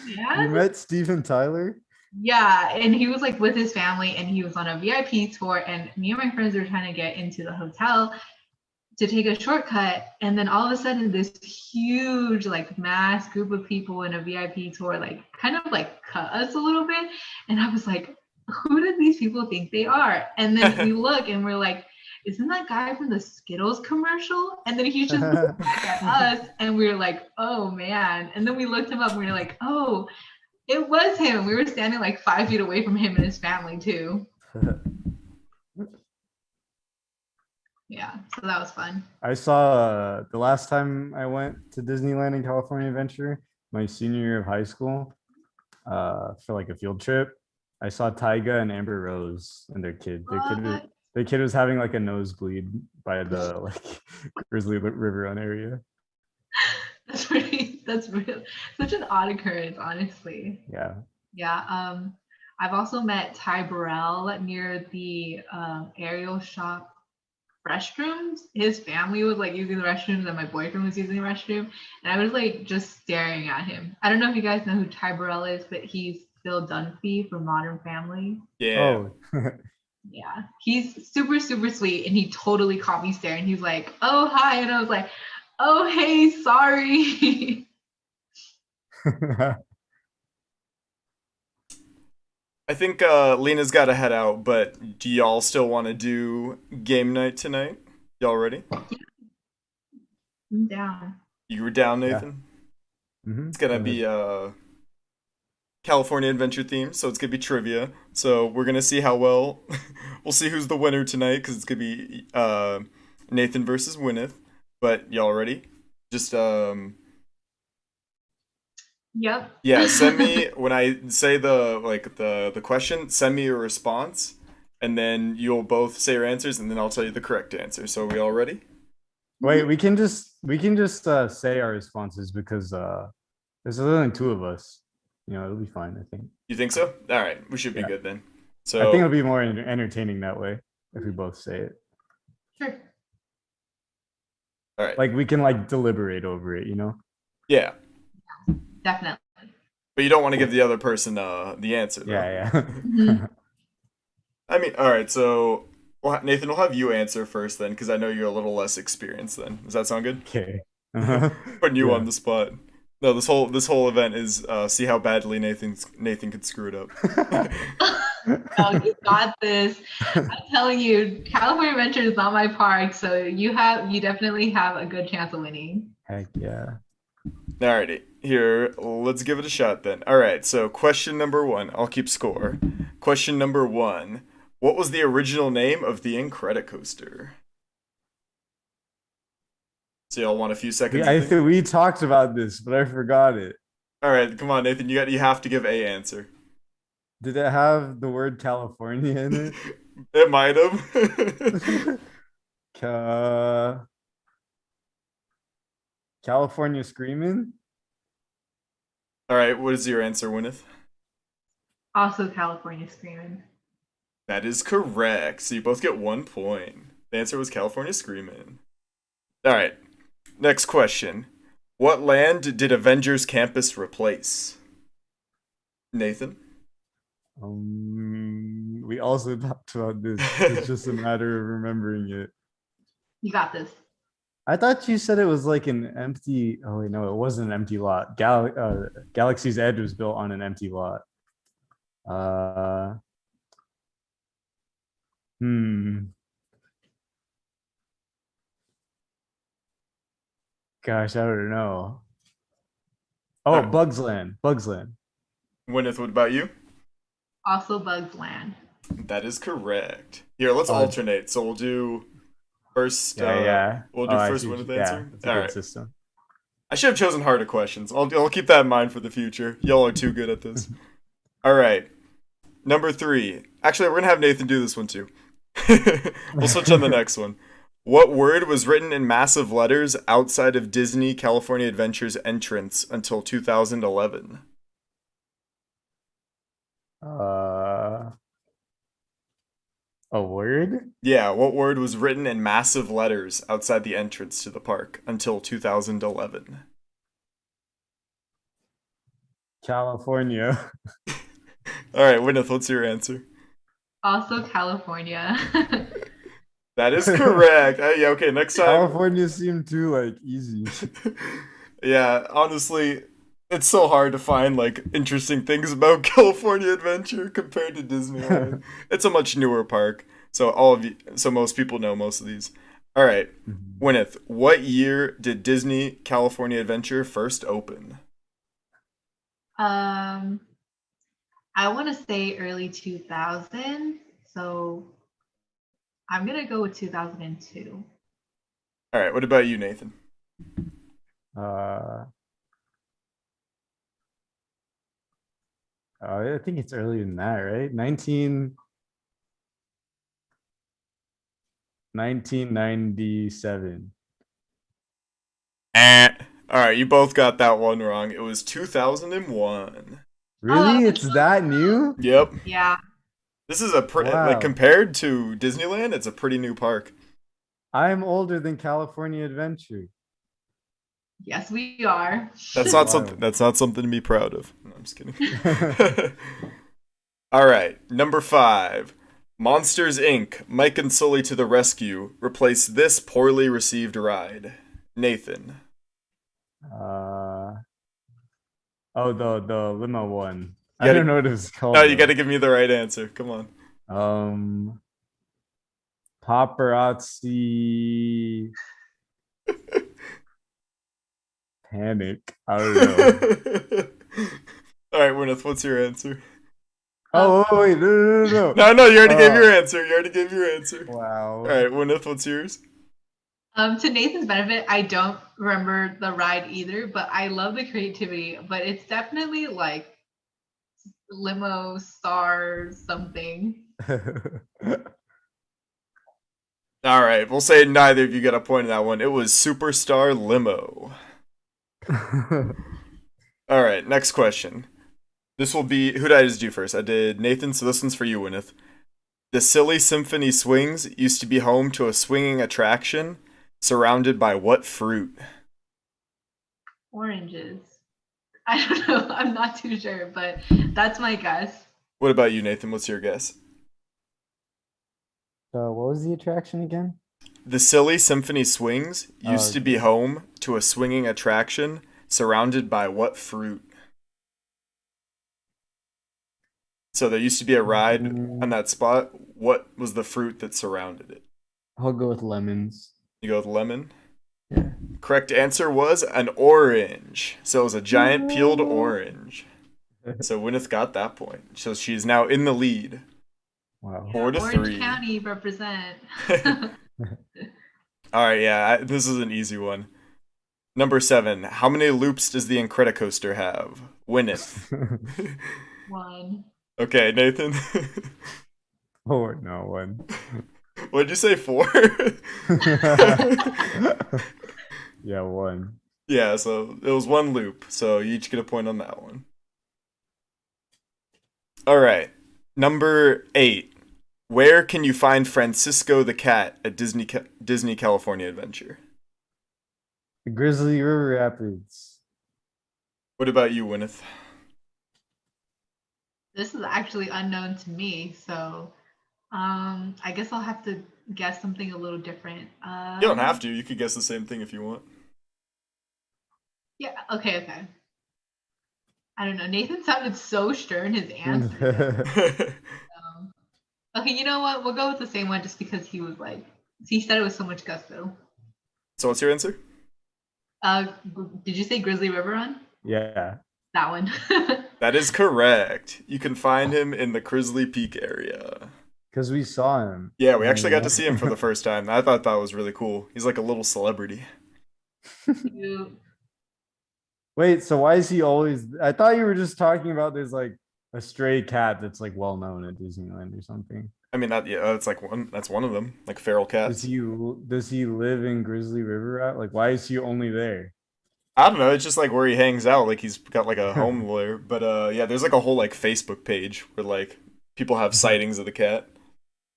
You Yeah. met Steven Tyler? Yeah, and he was like with his family and he was on a VIP tour and me and my friends were trying to get into the hotel to take a shortcut and then all of a sudden this huge like mass group of people in a VIP tour like kind of like cut us a little bit and I was like, who do these people think they are? And then we look and we're like, isn't that guy from the Skittles commercial? And then he just looked back at us and we were like, oh man. And then we looked him up and we were like, oh, it was him. We were standing like 5 feet away from him and his family too. Yeah, so that was fun. I saw the last time I went to Disneyland in California Adventure, my senior year of high school, for like a field trip. I saw Tyga and Amber Rose and their kid. What? Their kid was having like a nosebleed by the like Grizzly River Run area. That's real, such an odd occurrence, honestly. Yeah. Yeah. I've also met Ty Burrell near the aerial shop restrooms. His family was like using the restrooms and my boyfriend was using the restroom. And I was like just staring at him. I don't know if you guys know who Ty Burrell is, but he's Phil Dunphy from Modern Family. Yeah. Oh, Yeah, he's super, super sweet, and he totally caught me staring. He's like, "Oh, hi," and I was like, "Oh, hey, sorry." I think Lena's got to head out, but do y'all still want to do game night tonight? Y'all ready? I'm down. You were down, Yeah. Nathan? Mhm. It's gonna Go be ahead. California Adventure theme, so it's gonna be trivia. So we're gonna see how well we'll see who's the winner tonight because it's gonna be Nathan versus Wynneth. But y'all ready? Just Yep. yeah, send me when I say the question, send me a response, and then you'll both say your answers, and then I'll tell you the correct answer. So are we all ready? Wait, we can just say our responses because there's only two of us. It'll be fine. I think. You think so? All right, we should be Yeah. good then. I think it'll So be more entertaining that way if we both say it. Sure. all right, Like we can like deliberate over it. yeah, Definitely. but you don't want to give the other person the answer though. Yeah, Mhm. I mean, all right, so Nathan, we'll have you answer first then, because I know you're a little less experienced then. Does that sound good? Okay. Uh-huh. Putting you Yeah. on the spot. No, this whole event is see how badly Nathan could screw it up. Oh, you got this. I'm telling you, California Adventure is not my park, so you definitely have a good chance of winning. Heck yeah. Alrighty, here, let's give it a shot then. Alright, so question number 1. I'll keep score. Question number 1. What was the original name of the Incredicoaster? So y'all want a few seconds to I think? think we talked about this, but I forgot it. Alright, come on, Nathan, you have to give a answer. Did it have the word California in it? It might have. California Screaming? Alright, what is your answer, Wynneth? Also, California Screaming. That is correct. So you both get 1 point. The answer was California Screamin'. Alright, next question. What land did Avengers Campus replace? Nathan? We also talked about this. It's just a matter of remembering it. You got this. I thought you said it was like an empty. Oh wait, no, it wasn't an empty lot. Galaxy's Edge was built on an empty lot. Uh, hmm. Gosh, I don't know. Oh, Alright, Bugs Land. Bugs Land. Wynneth, what about you? Also, Bugs Land. That is correct. Here, let's Oh, alternate. So we'll do first. yeah. We'll Oh, do I first see. Wynneth Yeah, answer. it's a All good right. system. I should have chosen harder questions. I'll keep that in mind for the future. Y'all are too good at this. All right. Number 3. Actually, we're gonna have Nathan do this one too. We'll switch on the next one. What word was written in massive letters outside of Disney California Adventure's entrance until 2011? A word? Yeah, what word was written in massive letters outside the entrance to the park until 2011? California. All right, Wynneth, what's your answer? Also, California. That is correct. Yeah, okay, next time. California seemed too like easy. Yeah, honestly, it's so hard to find like interesting things about California Adventure compared to Disneyland. It's a much newer park, so most people know most of these. All right, Wynneth, what year did Disney California Adventure first open? I want to say early 2000, so I'm gonna go with 2002. All right, what about you, Nathan? Uh, I think it's earlier than that, right? 1997. Eh. All right, you both got that one wrong. It was 2001. Really? Oh, It's that new? Yep. yeah. This is a like Wow. compared to Disneyland, it's a pretty new park. I'm older than California Adventure. Yes, we are. That's not Wild. something. That's not something to be proud of. No, I'm just kidding. All right, number 5. Monsters Inc. Mike and Sully to the rescue. Replace this poorly received ride. Nathan. Oh, the limo one. I gotta- don't know what it's called. No, you though. got to give me the right answer. Come on. Paparazzi panic. I don't know. All right, Wynneth, what's your answer? Oh wait, no. No, you already gave your answer. You already gave your answer. Wow. All right, Wynneth, what's yours? To Nathan's benefit, I don't remember the ride either, but I love the creativity. But it's definitely like limo star something. All right, we'll say neither of you got a point in that one. It was Superstar Limo. All right, next question. This will be, who did I just do first? I did Nathan, so this one's for you, Wynneth. The Silly Symphony Swings used to be home to a swinging attraction surrounded by what fruit? Oranges. I don't know. I'm not too sure, but that's my guess. What about you, Nathan? What's your guess? What was the attraction again? The Silly Symphony Swings used to be home to a swinging attraction surrounded by what fruit? So there used to be a ride on that spot. What was the fruit that surrounded it? I'll go with lemons. You go with lemon? Yeah. Correct answer was an orange. So it was a giant peeled orange. So Wynneth got that point. So she's now in the lead. Wow. 4-3. Orange County represent. All right, yeah, this is an easy one. Number 7. How many loops does the Incredicoaster have? Wynneth. 1. Okay, Nathan. Oh no, one. What'd you say, 4? Yeah, one. Yeah, so it was 1 loop. So you each get a point on that one. All right. Number 8. Where can you find Francisco the Cat at Disney California Adventure? The Grizzly River Rapids. What about you, Wynneth? This is actually unknown to me, so I guess I'll have to guess something a little different. You don't have to. You could guess the same thing if you want. Yeah, okay. I don't know. Nathan sounded so sure in his answer. Okay, you know what? We'll go with the same one just because he was like, he said it with so much gusto. So what's your answer? Did you say Grizzly River Run? Yeah. That one. That is correct. You can find him in the Grizzly Peak area. Because we saw him. Yeah, we actually got to see him for the first time. I thought that was really cool. He's like a little celebrity. Wait, so why is he always? I thought you were just talking about there's like a stray cat that's like well known at Disneyland or something. I mean, that's like one. That's one of them, like feral cats. Does he live in Grizzly River? Like, why is he only there? I don't know. It's just like where he hangs out. Like he's got like a home there. But yeah, there's like a whole like Facebook page where like people have sightings of the cat.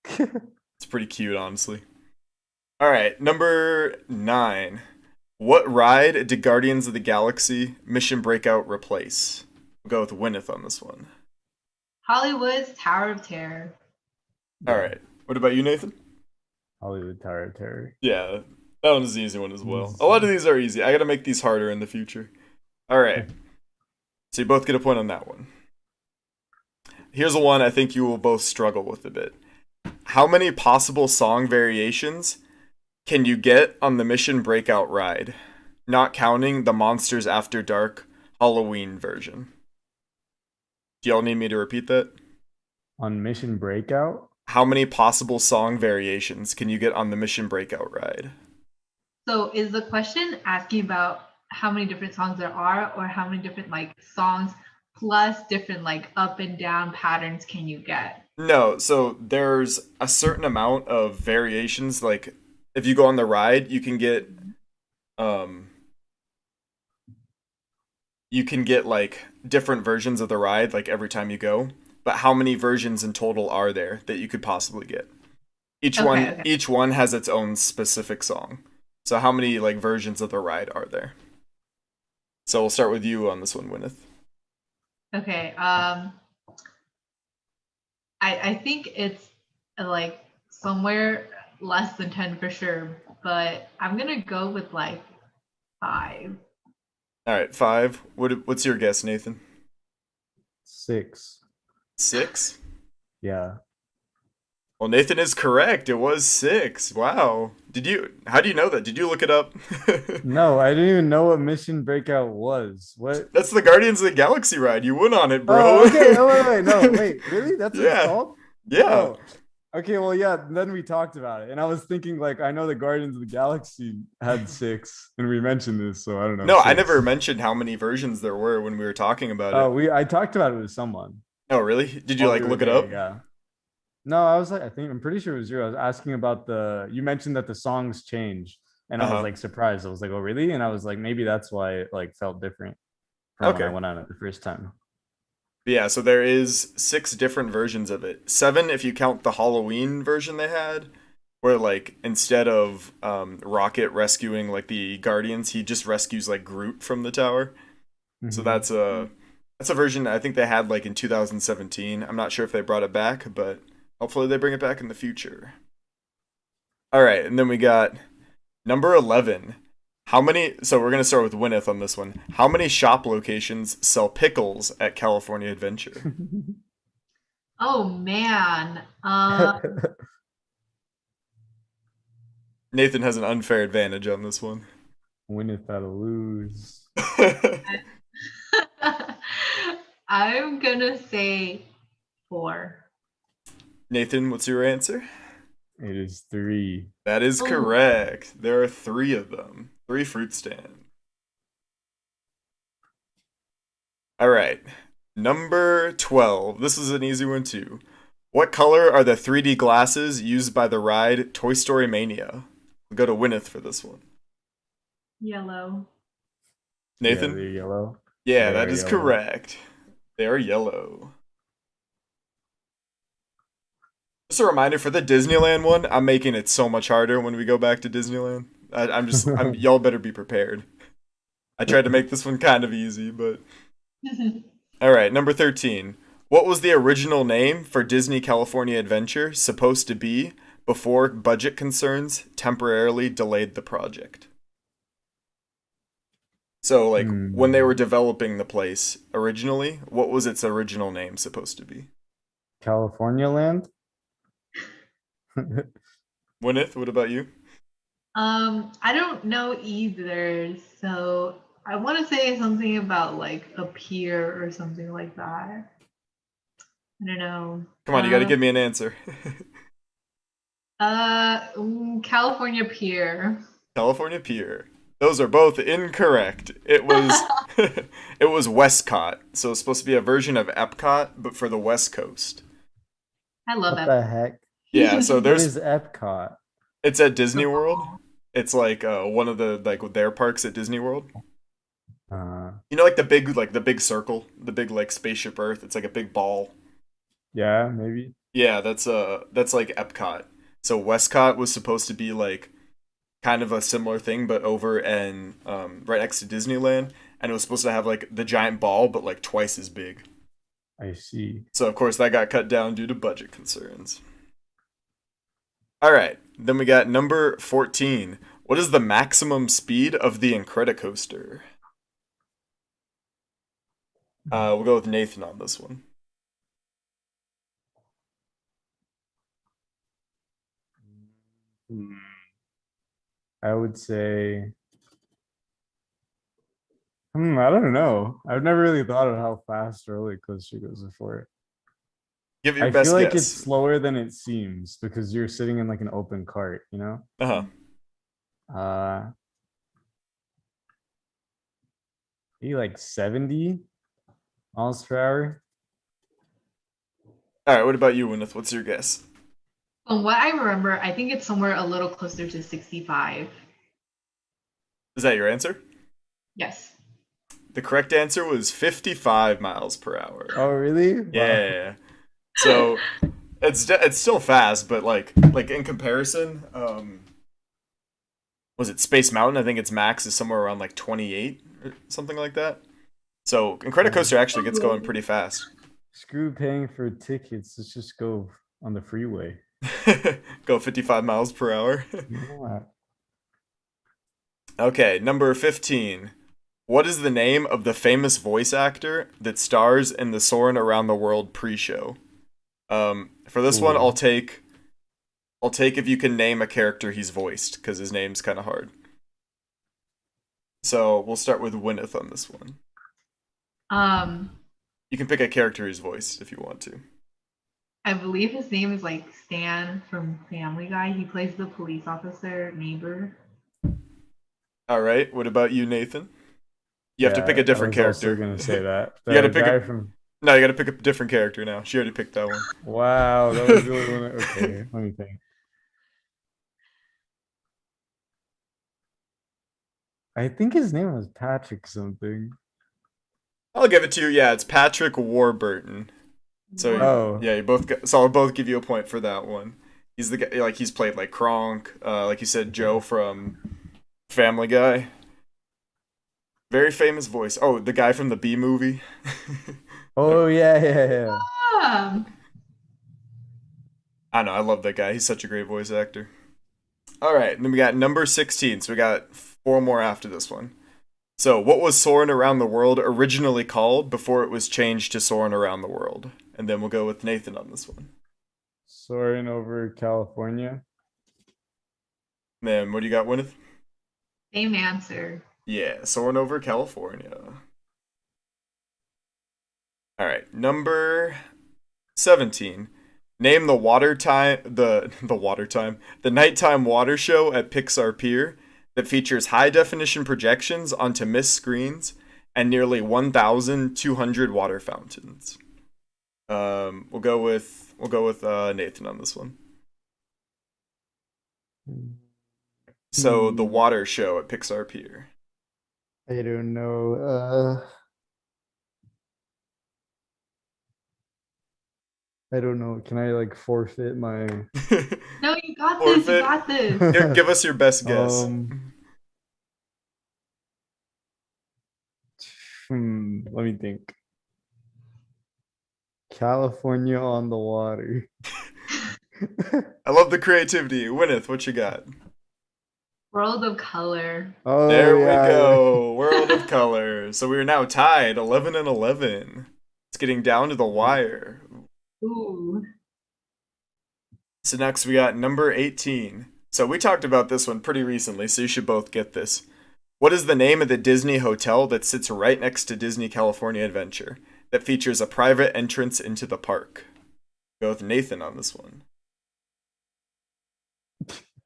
It's pretty cute, honestly. All right, number 9. What ride did Guardians of the Galaxy Mission Breakout replace? We'll go with Wynneth on this one. Hollywood's Tower of Terror. All right. What about you, Nathan? Hollywood Tower of Terror. Yeah, that one is the easy one as well. A lot of these are easy. I gotta make these harder in the future. All right. So you both get a point on that one. Here's a one I think you will both struggle with a bit. How many possible song variations can you get on the Mission Breakout ride? Not counting the Monsters After Dark Halloween version. Do y'all need me to repeat that? On Mission Breakout? How many possible song variations can you get on the Mission Breakout ride? So is the question asking about how many different songs there are, or how many different like songs plus different like up and down patterns can you get? No, so there's a certain amount of variations. Like if you go on the ride, you can get like different versions of the ride like every time you go. But how many versions in total are there that you could possibly get? Each one has its own specific song. So how many like versions of the ride are there? So we'll start with you on this one, Wynneth. Okay. I think it's like somewhere less than 10 for sure, but I'm gonna go with like 5. All right, 5. What's your guess, Nathan? 6. 6? Yeah. Well, Nathan is correct. It was 6. Wow. How do you know that? Did you look it up? No, I didn't even know what Mission Breakout was. What? That's the Guardians of the Galaxy ride. You went on it, bro. Oh, okay. Oh, wait. No, wait. Really? That's what Yeah. it's called? Yeah. Oh. Okay, well, yeah, then we talked about it. And I was thinking, like, I know the Guardians of the Galaxy had 6, and we mentioned this, so I don't know. No, I 6. never mentioned how many versions there were when we were talking about it. I talked about it with someone. Oh, really? Did you while like we were look it there, up? Yeah. No, I was like, I'm pretty sure it was you. I was asking about you mentioned that the songs change, and I Uh-huh. was like surprised. I was like, oh, really? And I was like, maybe that's why it like felt different from when I Okay. went on it the first time. But yeah, so there is 6 different versions of it. 7 if you count the Halloween version they had, where like instead of Rocket rescuing like the Guardians, he just rescues like Groot from the tower. So Mhm. that's a version I think they had like in 2017. I'm not sure if they brought it back, but hopefully they bring it back in the future. All right, and then we got number 11. So we're going to start with Wynneth on this one. How many shop locations sell pickles at California Adventure? Oh man. Nathan has an unfair advantage on this one. Win if that'll lose. I'm gonna say 4. Nathan, what's your answer? It is 3. That is Oh. correct. There are 3 of them. 3 fruit stands. All right. Number 12. This is an easy one too. What color are the 3D glasses used by the ride Toy Story Mania? We'll go to Wynneth for this one. Yellow. Nathan? Yeah, they're yellow. Yeah, They that are is yellow. correct. They are yellow. Just a reminder for the Disneyland one, I'm making it so much harder when we go back to Disneyland. Y'all better be prepared. I tried to make this one kind of easy, but all right, number 13. What was the original name for Disney California Adventure supposed to be before budget concerns temporarily delayed the project? So, like, when they were developing the place originally, what was its original name supposed to be? California Land? Wynneth, what about you? I don't know either, so I want to say something about like a pier or something like that. I don't know. Come on, you gotta give me an answer. California Pier. California Pier. Those are both incorrect. It was it was Westcott. So it's supposed to be a version of Epcot, but for the West Coast. I love What that. the heck? Yeah, so What there's is Epcot? it's at Disney World. It's like one of the like their parks at Disney World. You know, like the big circle, the big like spaceship Earth. It's like a big ball. Yeah, maybe. Yeah, that's like Epcot. So Westcott was supposed to be like kind of a similar thing, but over and right next to Disneyland, and it was supposed to have like the giant ball, but like twice as big. I see. So of course that got cut down due to budget concerns. All right, then we got number 14. What is the maximum speed of the Incredicoaster? We'll go with Nathan on this one. I would say. I don't know. I've never really thought of how fast a roller coaster goes before. Give it your I best feel like guess. it's slower than it seems because you're sitting in like an open cart, you know? Uh-huh. Maybe like 70 miles per hour. All right, what about you, Wynneth? What's your guess? From what I remember, I think it's somewhere a little closer to 65. Is that your answer? Yes. The correct answer was 55 miles per hour. Oh, really? Yeah. So it's still fast, but like in comparison, was it Space Mountain? I think its max is somewhere around like 28 or something like that. So Incredicoaster actually gets going pretty fast. Screw paying for tickets. Let's just go on the freeway. Go 55 miles per hour. Yeah. Okay, number 15. What is the name of the famous voice actor that stars in the Soarin' Around the World pre-show? For this one, Ooh. I'll take if you can name a character he's voiced, because his name's kind of hard. So we'll start with Wynneth on this one. You can pick a character he's voiced if you want to. I believe his name is like Stan from Family Guy. He plays the police officer neighbor. All right. What about you, Nathan? You have to pick a different character. I was also gonna say that. You gotta pick guy a- from. No, you got to pick a different character now. She already picked that one. Wow, that was the only one. Okay, let me think. I think his name was Patrick something. I'll give it to you. Yeah, it's Patrick Warburton. So Oh. yeah, you both got, so I'll both give you a point for that one. He's the guy, like he's played like Kronk, like you said, Joe from Family Guy. Very famous voice. Oh, the guy from the Bee Movie. Oh yeah. Um, I know, I love that guy. He's such a great voice actor. All right, and then we got number 16. So we got 4 more after this one. So, what was Soarin' Around the World originally called before it was changed to Soarin' Around the World? And then we'll go with Nathan on this one. Soaring over California. Then what do you got, Wynneth? same answer. Yeah, Soarin' Over California. All right, number 17. Name the the nighttime water show at Pixar Pier that features high definition projections onto mist screens and nearly 1,200 water fountains. We'll go with Nathan on this one. So the water show at Pixar Pier. I don't know. I don't know. Can I like forfeit my? No, you got this. You Forfeit. got this. Give us your best guess. Let me think. California on the water. I love the creativity. Wynneth, what you got? World of Color. Oh, There yeah. we go. World of Color. So we are now tied 11 and 11. It's getting down to the wire. Ooh. So next we got number 18. So we talked about this one pretty recently, so you should both get this. What is the name of the Disney hotel that sits right next to Disney California Adventure that features a private entrance into the park? Go with Nathan on this one.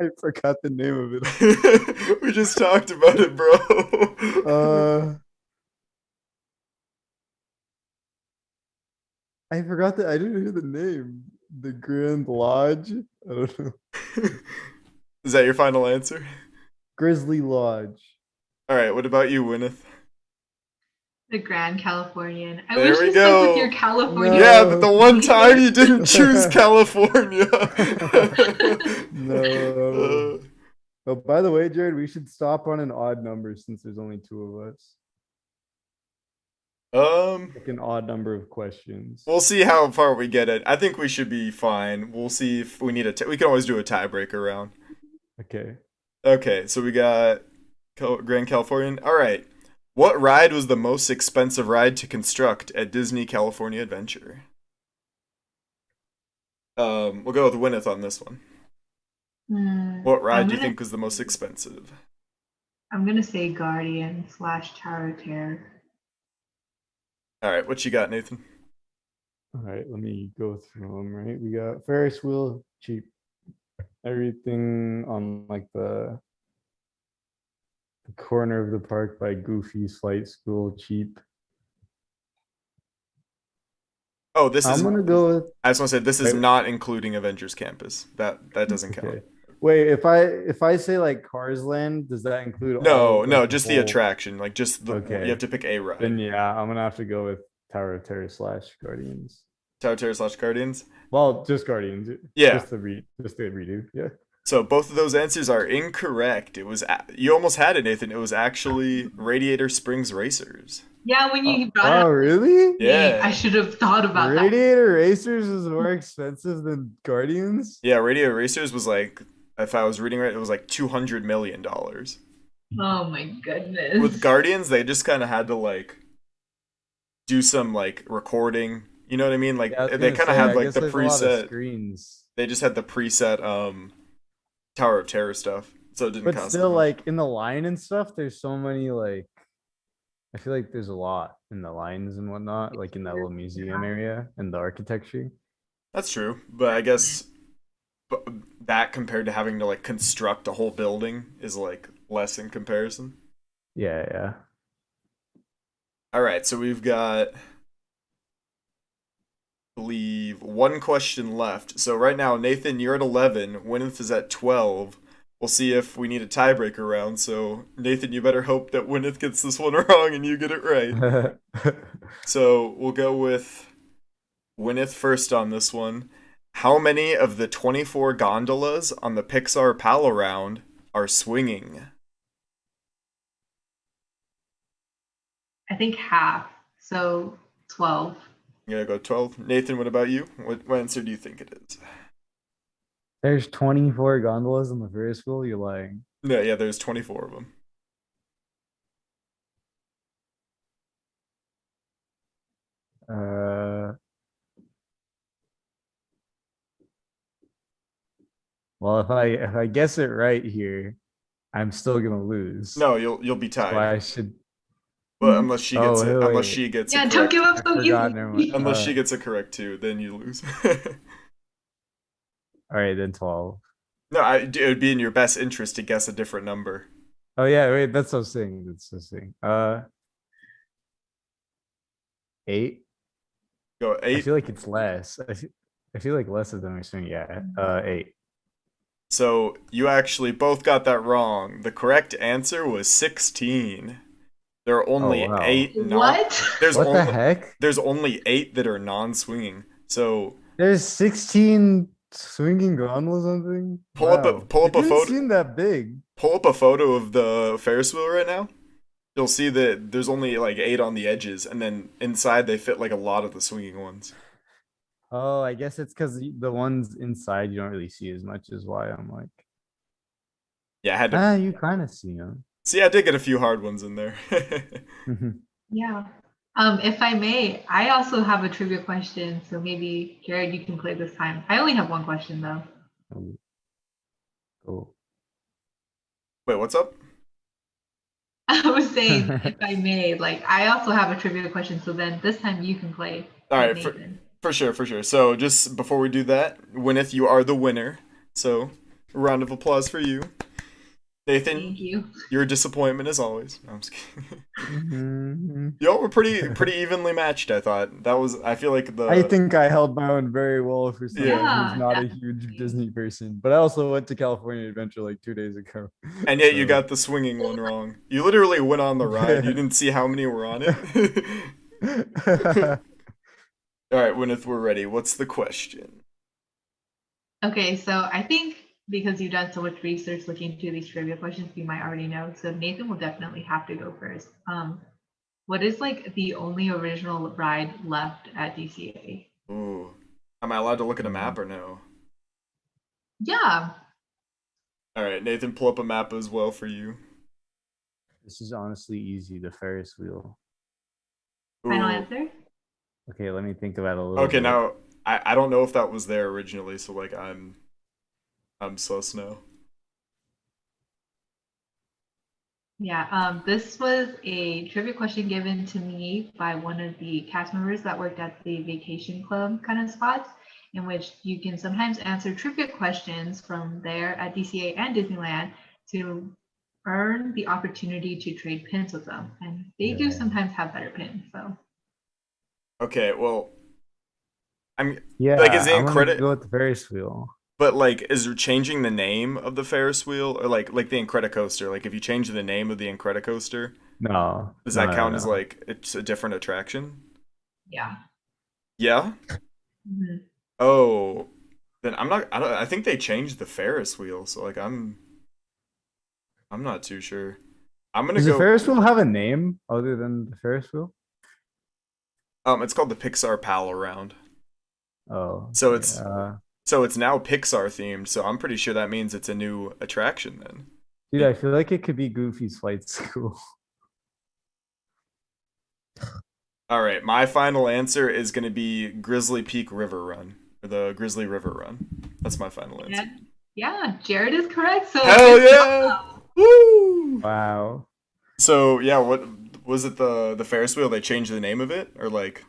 I forgot the name of it. We just talked about it, bro. I forgot that. I didn't hear the name. The Grand Lodge. I don't know. Is that your final answer? Grizzly Lodge. All right, what about you, Wynneth? The Grand Californian. I There wish we you stuck go. with your California. Yeah, but the one time you didn't choose California. No. Oh, by the way, Jared, we should stop on an odd number since there's only 2 of us. Like an odd number of questions. We'll see how far we get it. I think we should be fine. We'll see if we need we can always do a tiebreaker round. Okay. Okay, so we got Grand Californian. All right. What ride was the most expensive ride to construct at Disney California Adventure? We'll go with Wynneth on this one. What ride do you think was the most expensive? I'm gonna say Guardian / Tower of Terror. All right, what you got, Nathan? All right, let me go through them, right? We got Ferris wheel, cheap. Everything on like the corner of the park by Goofy's Flight School, cheap. Oh, this I'm is. gonna go with. I just want to say this is Wait. not including Avengers Campus. That doesn't count. Okay. Wait, if I say like Cars Land, does that include No, all, no, like, just the whole- attraction. Like just the. Okay. You have to pick a ride. Then yeah, I'm gonna have to go with Tower of Terror / Guardians. Tower of Terror / Guardians. Well, just Guardians. Yeah. Just the redo. Yeah. So both of those answers are incorrect. You almost had it, Nathan. It was actually Radiator Springs Racers. Yeah, when you brought it Oh, up, really? Yeah. I should have thought about that. Radiator Racers is more expensive than Guardians? Yeah, Radiator Racers was like, if I was reading right, it was like $200 million. Oh my goodness. With Guardians, they just kind of had to like do some like recording. You know what I mean? Like Yeah, I was they gonna kind of say, had I like guess the there's a lot of preset. screens. They just had the preset Tower of Terror stuff, so it didn't But cost still, as much. like in the line and stuff, there's so many like I feel like there's a lot in the lines and whatnot, like in that little museum area and the architecture. That's true, but I guess that compared to having to like construct a whole building is like less in comparison. Yeah, yeah. All right, so we've got, I believe, one question left. So right now, Nathan, you're at 11. Wynneth is at 12. We'll see if we need a tiebreaker round. So Nathan, you better hope that Wynneth gets this one wrong and you get it right. So we'll go with Wynneth first on this one. How many of the 24 gondolas on the Pixar Pal Around are swinging? I think half. So 12. I'm gonna go 12. Nathan, what about you? What answer do you think it is? There's 24 gondolas in the Ferris wheel. You're lying. No, yeah, there's 24 of them. Uh, well, if I guess it right here, I'm still gonna lose. No, you'll be That's why I tied. should. But unless she gets Oh, it, wait, unless wait. she gets Yeah, it don't correct, give up I so forgot. easily. Never mind. unless she gets it correct too, then you lose. All right, then 12. No, it would be in your best interest to guess a different number. Oh yeah, wait, that's what I'm saying. That's what I'm saying. 8. Go I 8. feel like it's less. I feel like less of them are saying yeah. 8. So you actually both got that wrong. The correct answer was 16. There are only Oh, wow. 8 non. What? There's What only the heck? there's only 8 that are non-swinging. So There's 16 swinging gondolas on thing. Pull up a- Wow. pull up It a didn't photo- seem that big. pull up a photo of the Ferris wheel right now. You'll see that there's only like 8 on the edges, and then inside they fit like a lot of the swinging ones. Oh, I guess it's because the ones inside you don't really see as much as why I'm like, Yeah, I had to. you kind of see them. See, I did get a few hard ones in there. Yeah. If I may, I also have a trivia question. So maybe, Jared, you can play this time. I only have one question though. Cool. Wait, what's up? I was saying, if I may, like, I also have a trivia question. So then this time you can play. All right, Nathan. for sure. So just before we do that, Wynneth, you are the winner. So round of applause for you. Nathan, Thank you. your disappointment as always. No, I'm just kidding. Mhm. Y'all were pretty evenly matched, I thought. I feel like I think I held my own very well for someone Yeah, who's not a definitely. huge Disney person. But I also went to California Adventure like 2 days ago. And yet you So- got the swinging one wrong. You literally went on the ride. You didn't see how many were on it. All right, Wynneth, we're ready. What's the question? Okay, so I think because you've done so much research looking into these trivia questions, you might already know. So Nathan will definitely have to go first. What is like the only original ride left at DCA? Ooh. Am I allowed to look at a map or no? Yeah. All right, Nathan, pull up a map as well for you. This is honestly easy. The Ferris wheel. Final Ooh. answer? Okay, let me think about it a little Okay, bit. now I don't know if that was there originally, so like I'm sus now. Yeah, this was a trivia question given to me by one of the cast members that worked at the vacation club kind of spots, in which you can sometimes answer trivia questions from there at DCA and Disneyland to earn the opportunity to trade pins with them. And they do Yeah. sometimes have better pins, so. Okay, well, Yeah, Like, is it in I'm gonna credit- go with the Ferris wheel. but like, is there changing the name of the Ferris wheel or like the Incredicoaster? Like, if you change the name of the Incredicoaster, No. does that no, count as no. like it's a different attraction? Yeah. Yeah. Mhm. Oh, then I'm not. I think they changed the Ferris wheel, so like I'm not too sure. I'm gonna Does the go. Ferris wheel have a name other than the Ferris wheel? It's called the Pixar Pal Around. Oh, So okay. it's now Pixar themed. So I'm pretty sure that means it's a new attraction then. Dude, I feel like it could be Goofy's Flight School. All right, my final answer is gonna be Grizzly Peak River Run or the Grizzly River Run. That's my final answer. Yeah, Jared is correct. So Hell yeah! Woo! Wow. So yeah, what was it? The Ferris wheel? They changed the name of it, or like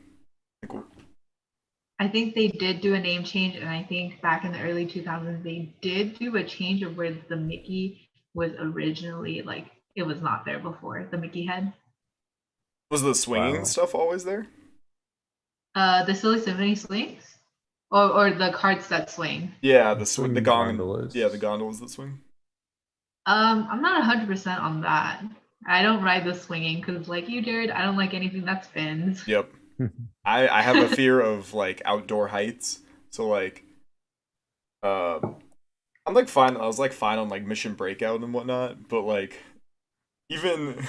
I think they did do a name change, and I think back in the early 2000s they did do a change of where the Mickey was originally like it was not there before, the Mickey head. was the swinging Wow. stuff always there? The Silly Symphony swings, or the carts that swing. Yeah, the Swinging gong. gondolas. Yeah, the gondolas that swing. I'm not 100% on that. I don't ride the swinging because, like you, Jared, I don't like anything that spins. Yep. I have a fear of like outdoor heights, so like, I'm like fine. I was like fine on like Mission Breakout and whatnot, but like even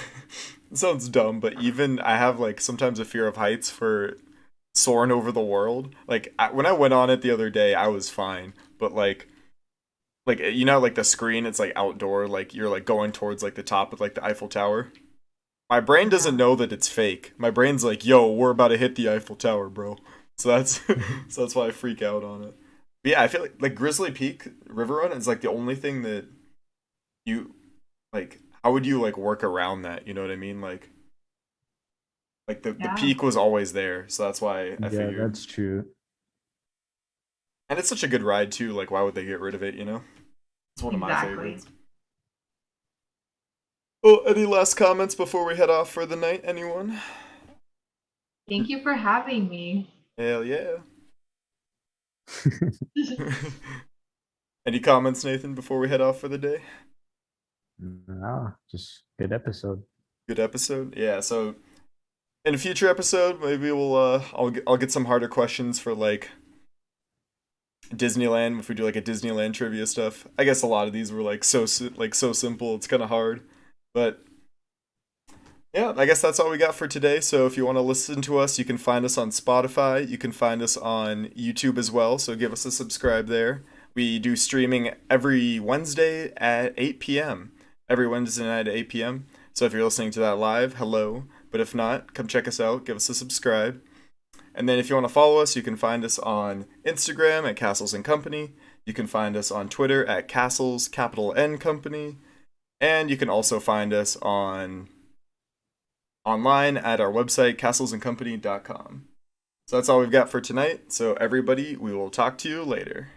it sounds dumb, but even I have like sometimes a fear of heights for soaring over the world. Like when I went on it the other day, I was fine, but like you know like the screen, it's like outdoor, like you're like going towards like the top of like the Eiffel Tower. My brain doesn't know that it's fake. My brain's like, yo, we're about to hit the Eiffel Tower, bro. So that's so that's why I freak out on it. But yeah, I feel like Grizzly Peak River Run is like the only thing that you like. How would you like work around that? You know what I mean? Like the Yeah. peak was always there, so that's why I Yeah, figured. that's true. And it's such a good ride too. Like, why would they get rid of it? You know, it's one of my Exactly. favorites. Oh, any last comments before we head off for the night? Anyone? Thank you for having me. Hell yeah. Any comments, Nathan, before we head off for the day? No, just good episode. Good episode. Yeah. So in a future episode, maybe I'll get some harder questions for like Disneyland if we do like a Disneyland trivia stuff. I guess a lot of these were like so simple. It's kind of hard, but yeah, I guess that's all we got for today. So if you want to listen to us, you can find us on Spotify. You can find us on YouTube as well. So give us a subscribe there. We do streaming every Wednesday at 8 p.m. Every Wednesday night at 8 p.m. So if you're listening to that live, hello. But if not, come check us out. Give us a subscribe. And then if you want to follow us, you can find us on Instagram at Castles and Company. You can find us on Twitter at Castles, capital N Company. And you can also find us online at our website, castlesandcompany.com. So that's all we've got for tonight. So everybody, we will talk to you later.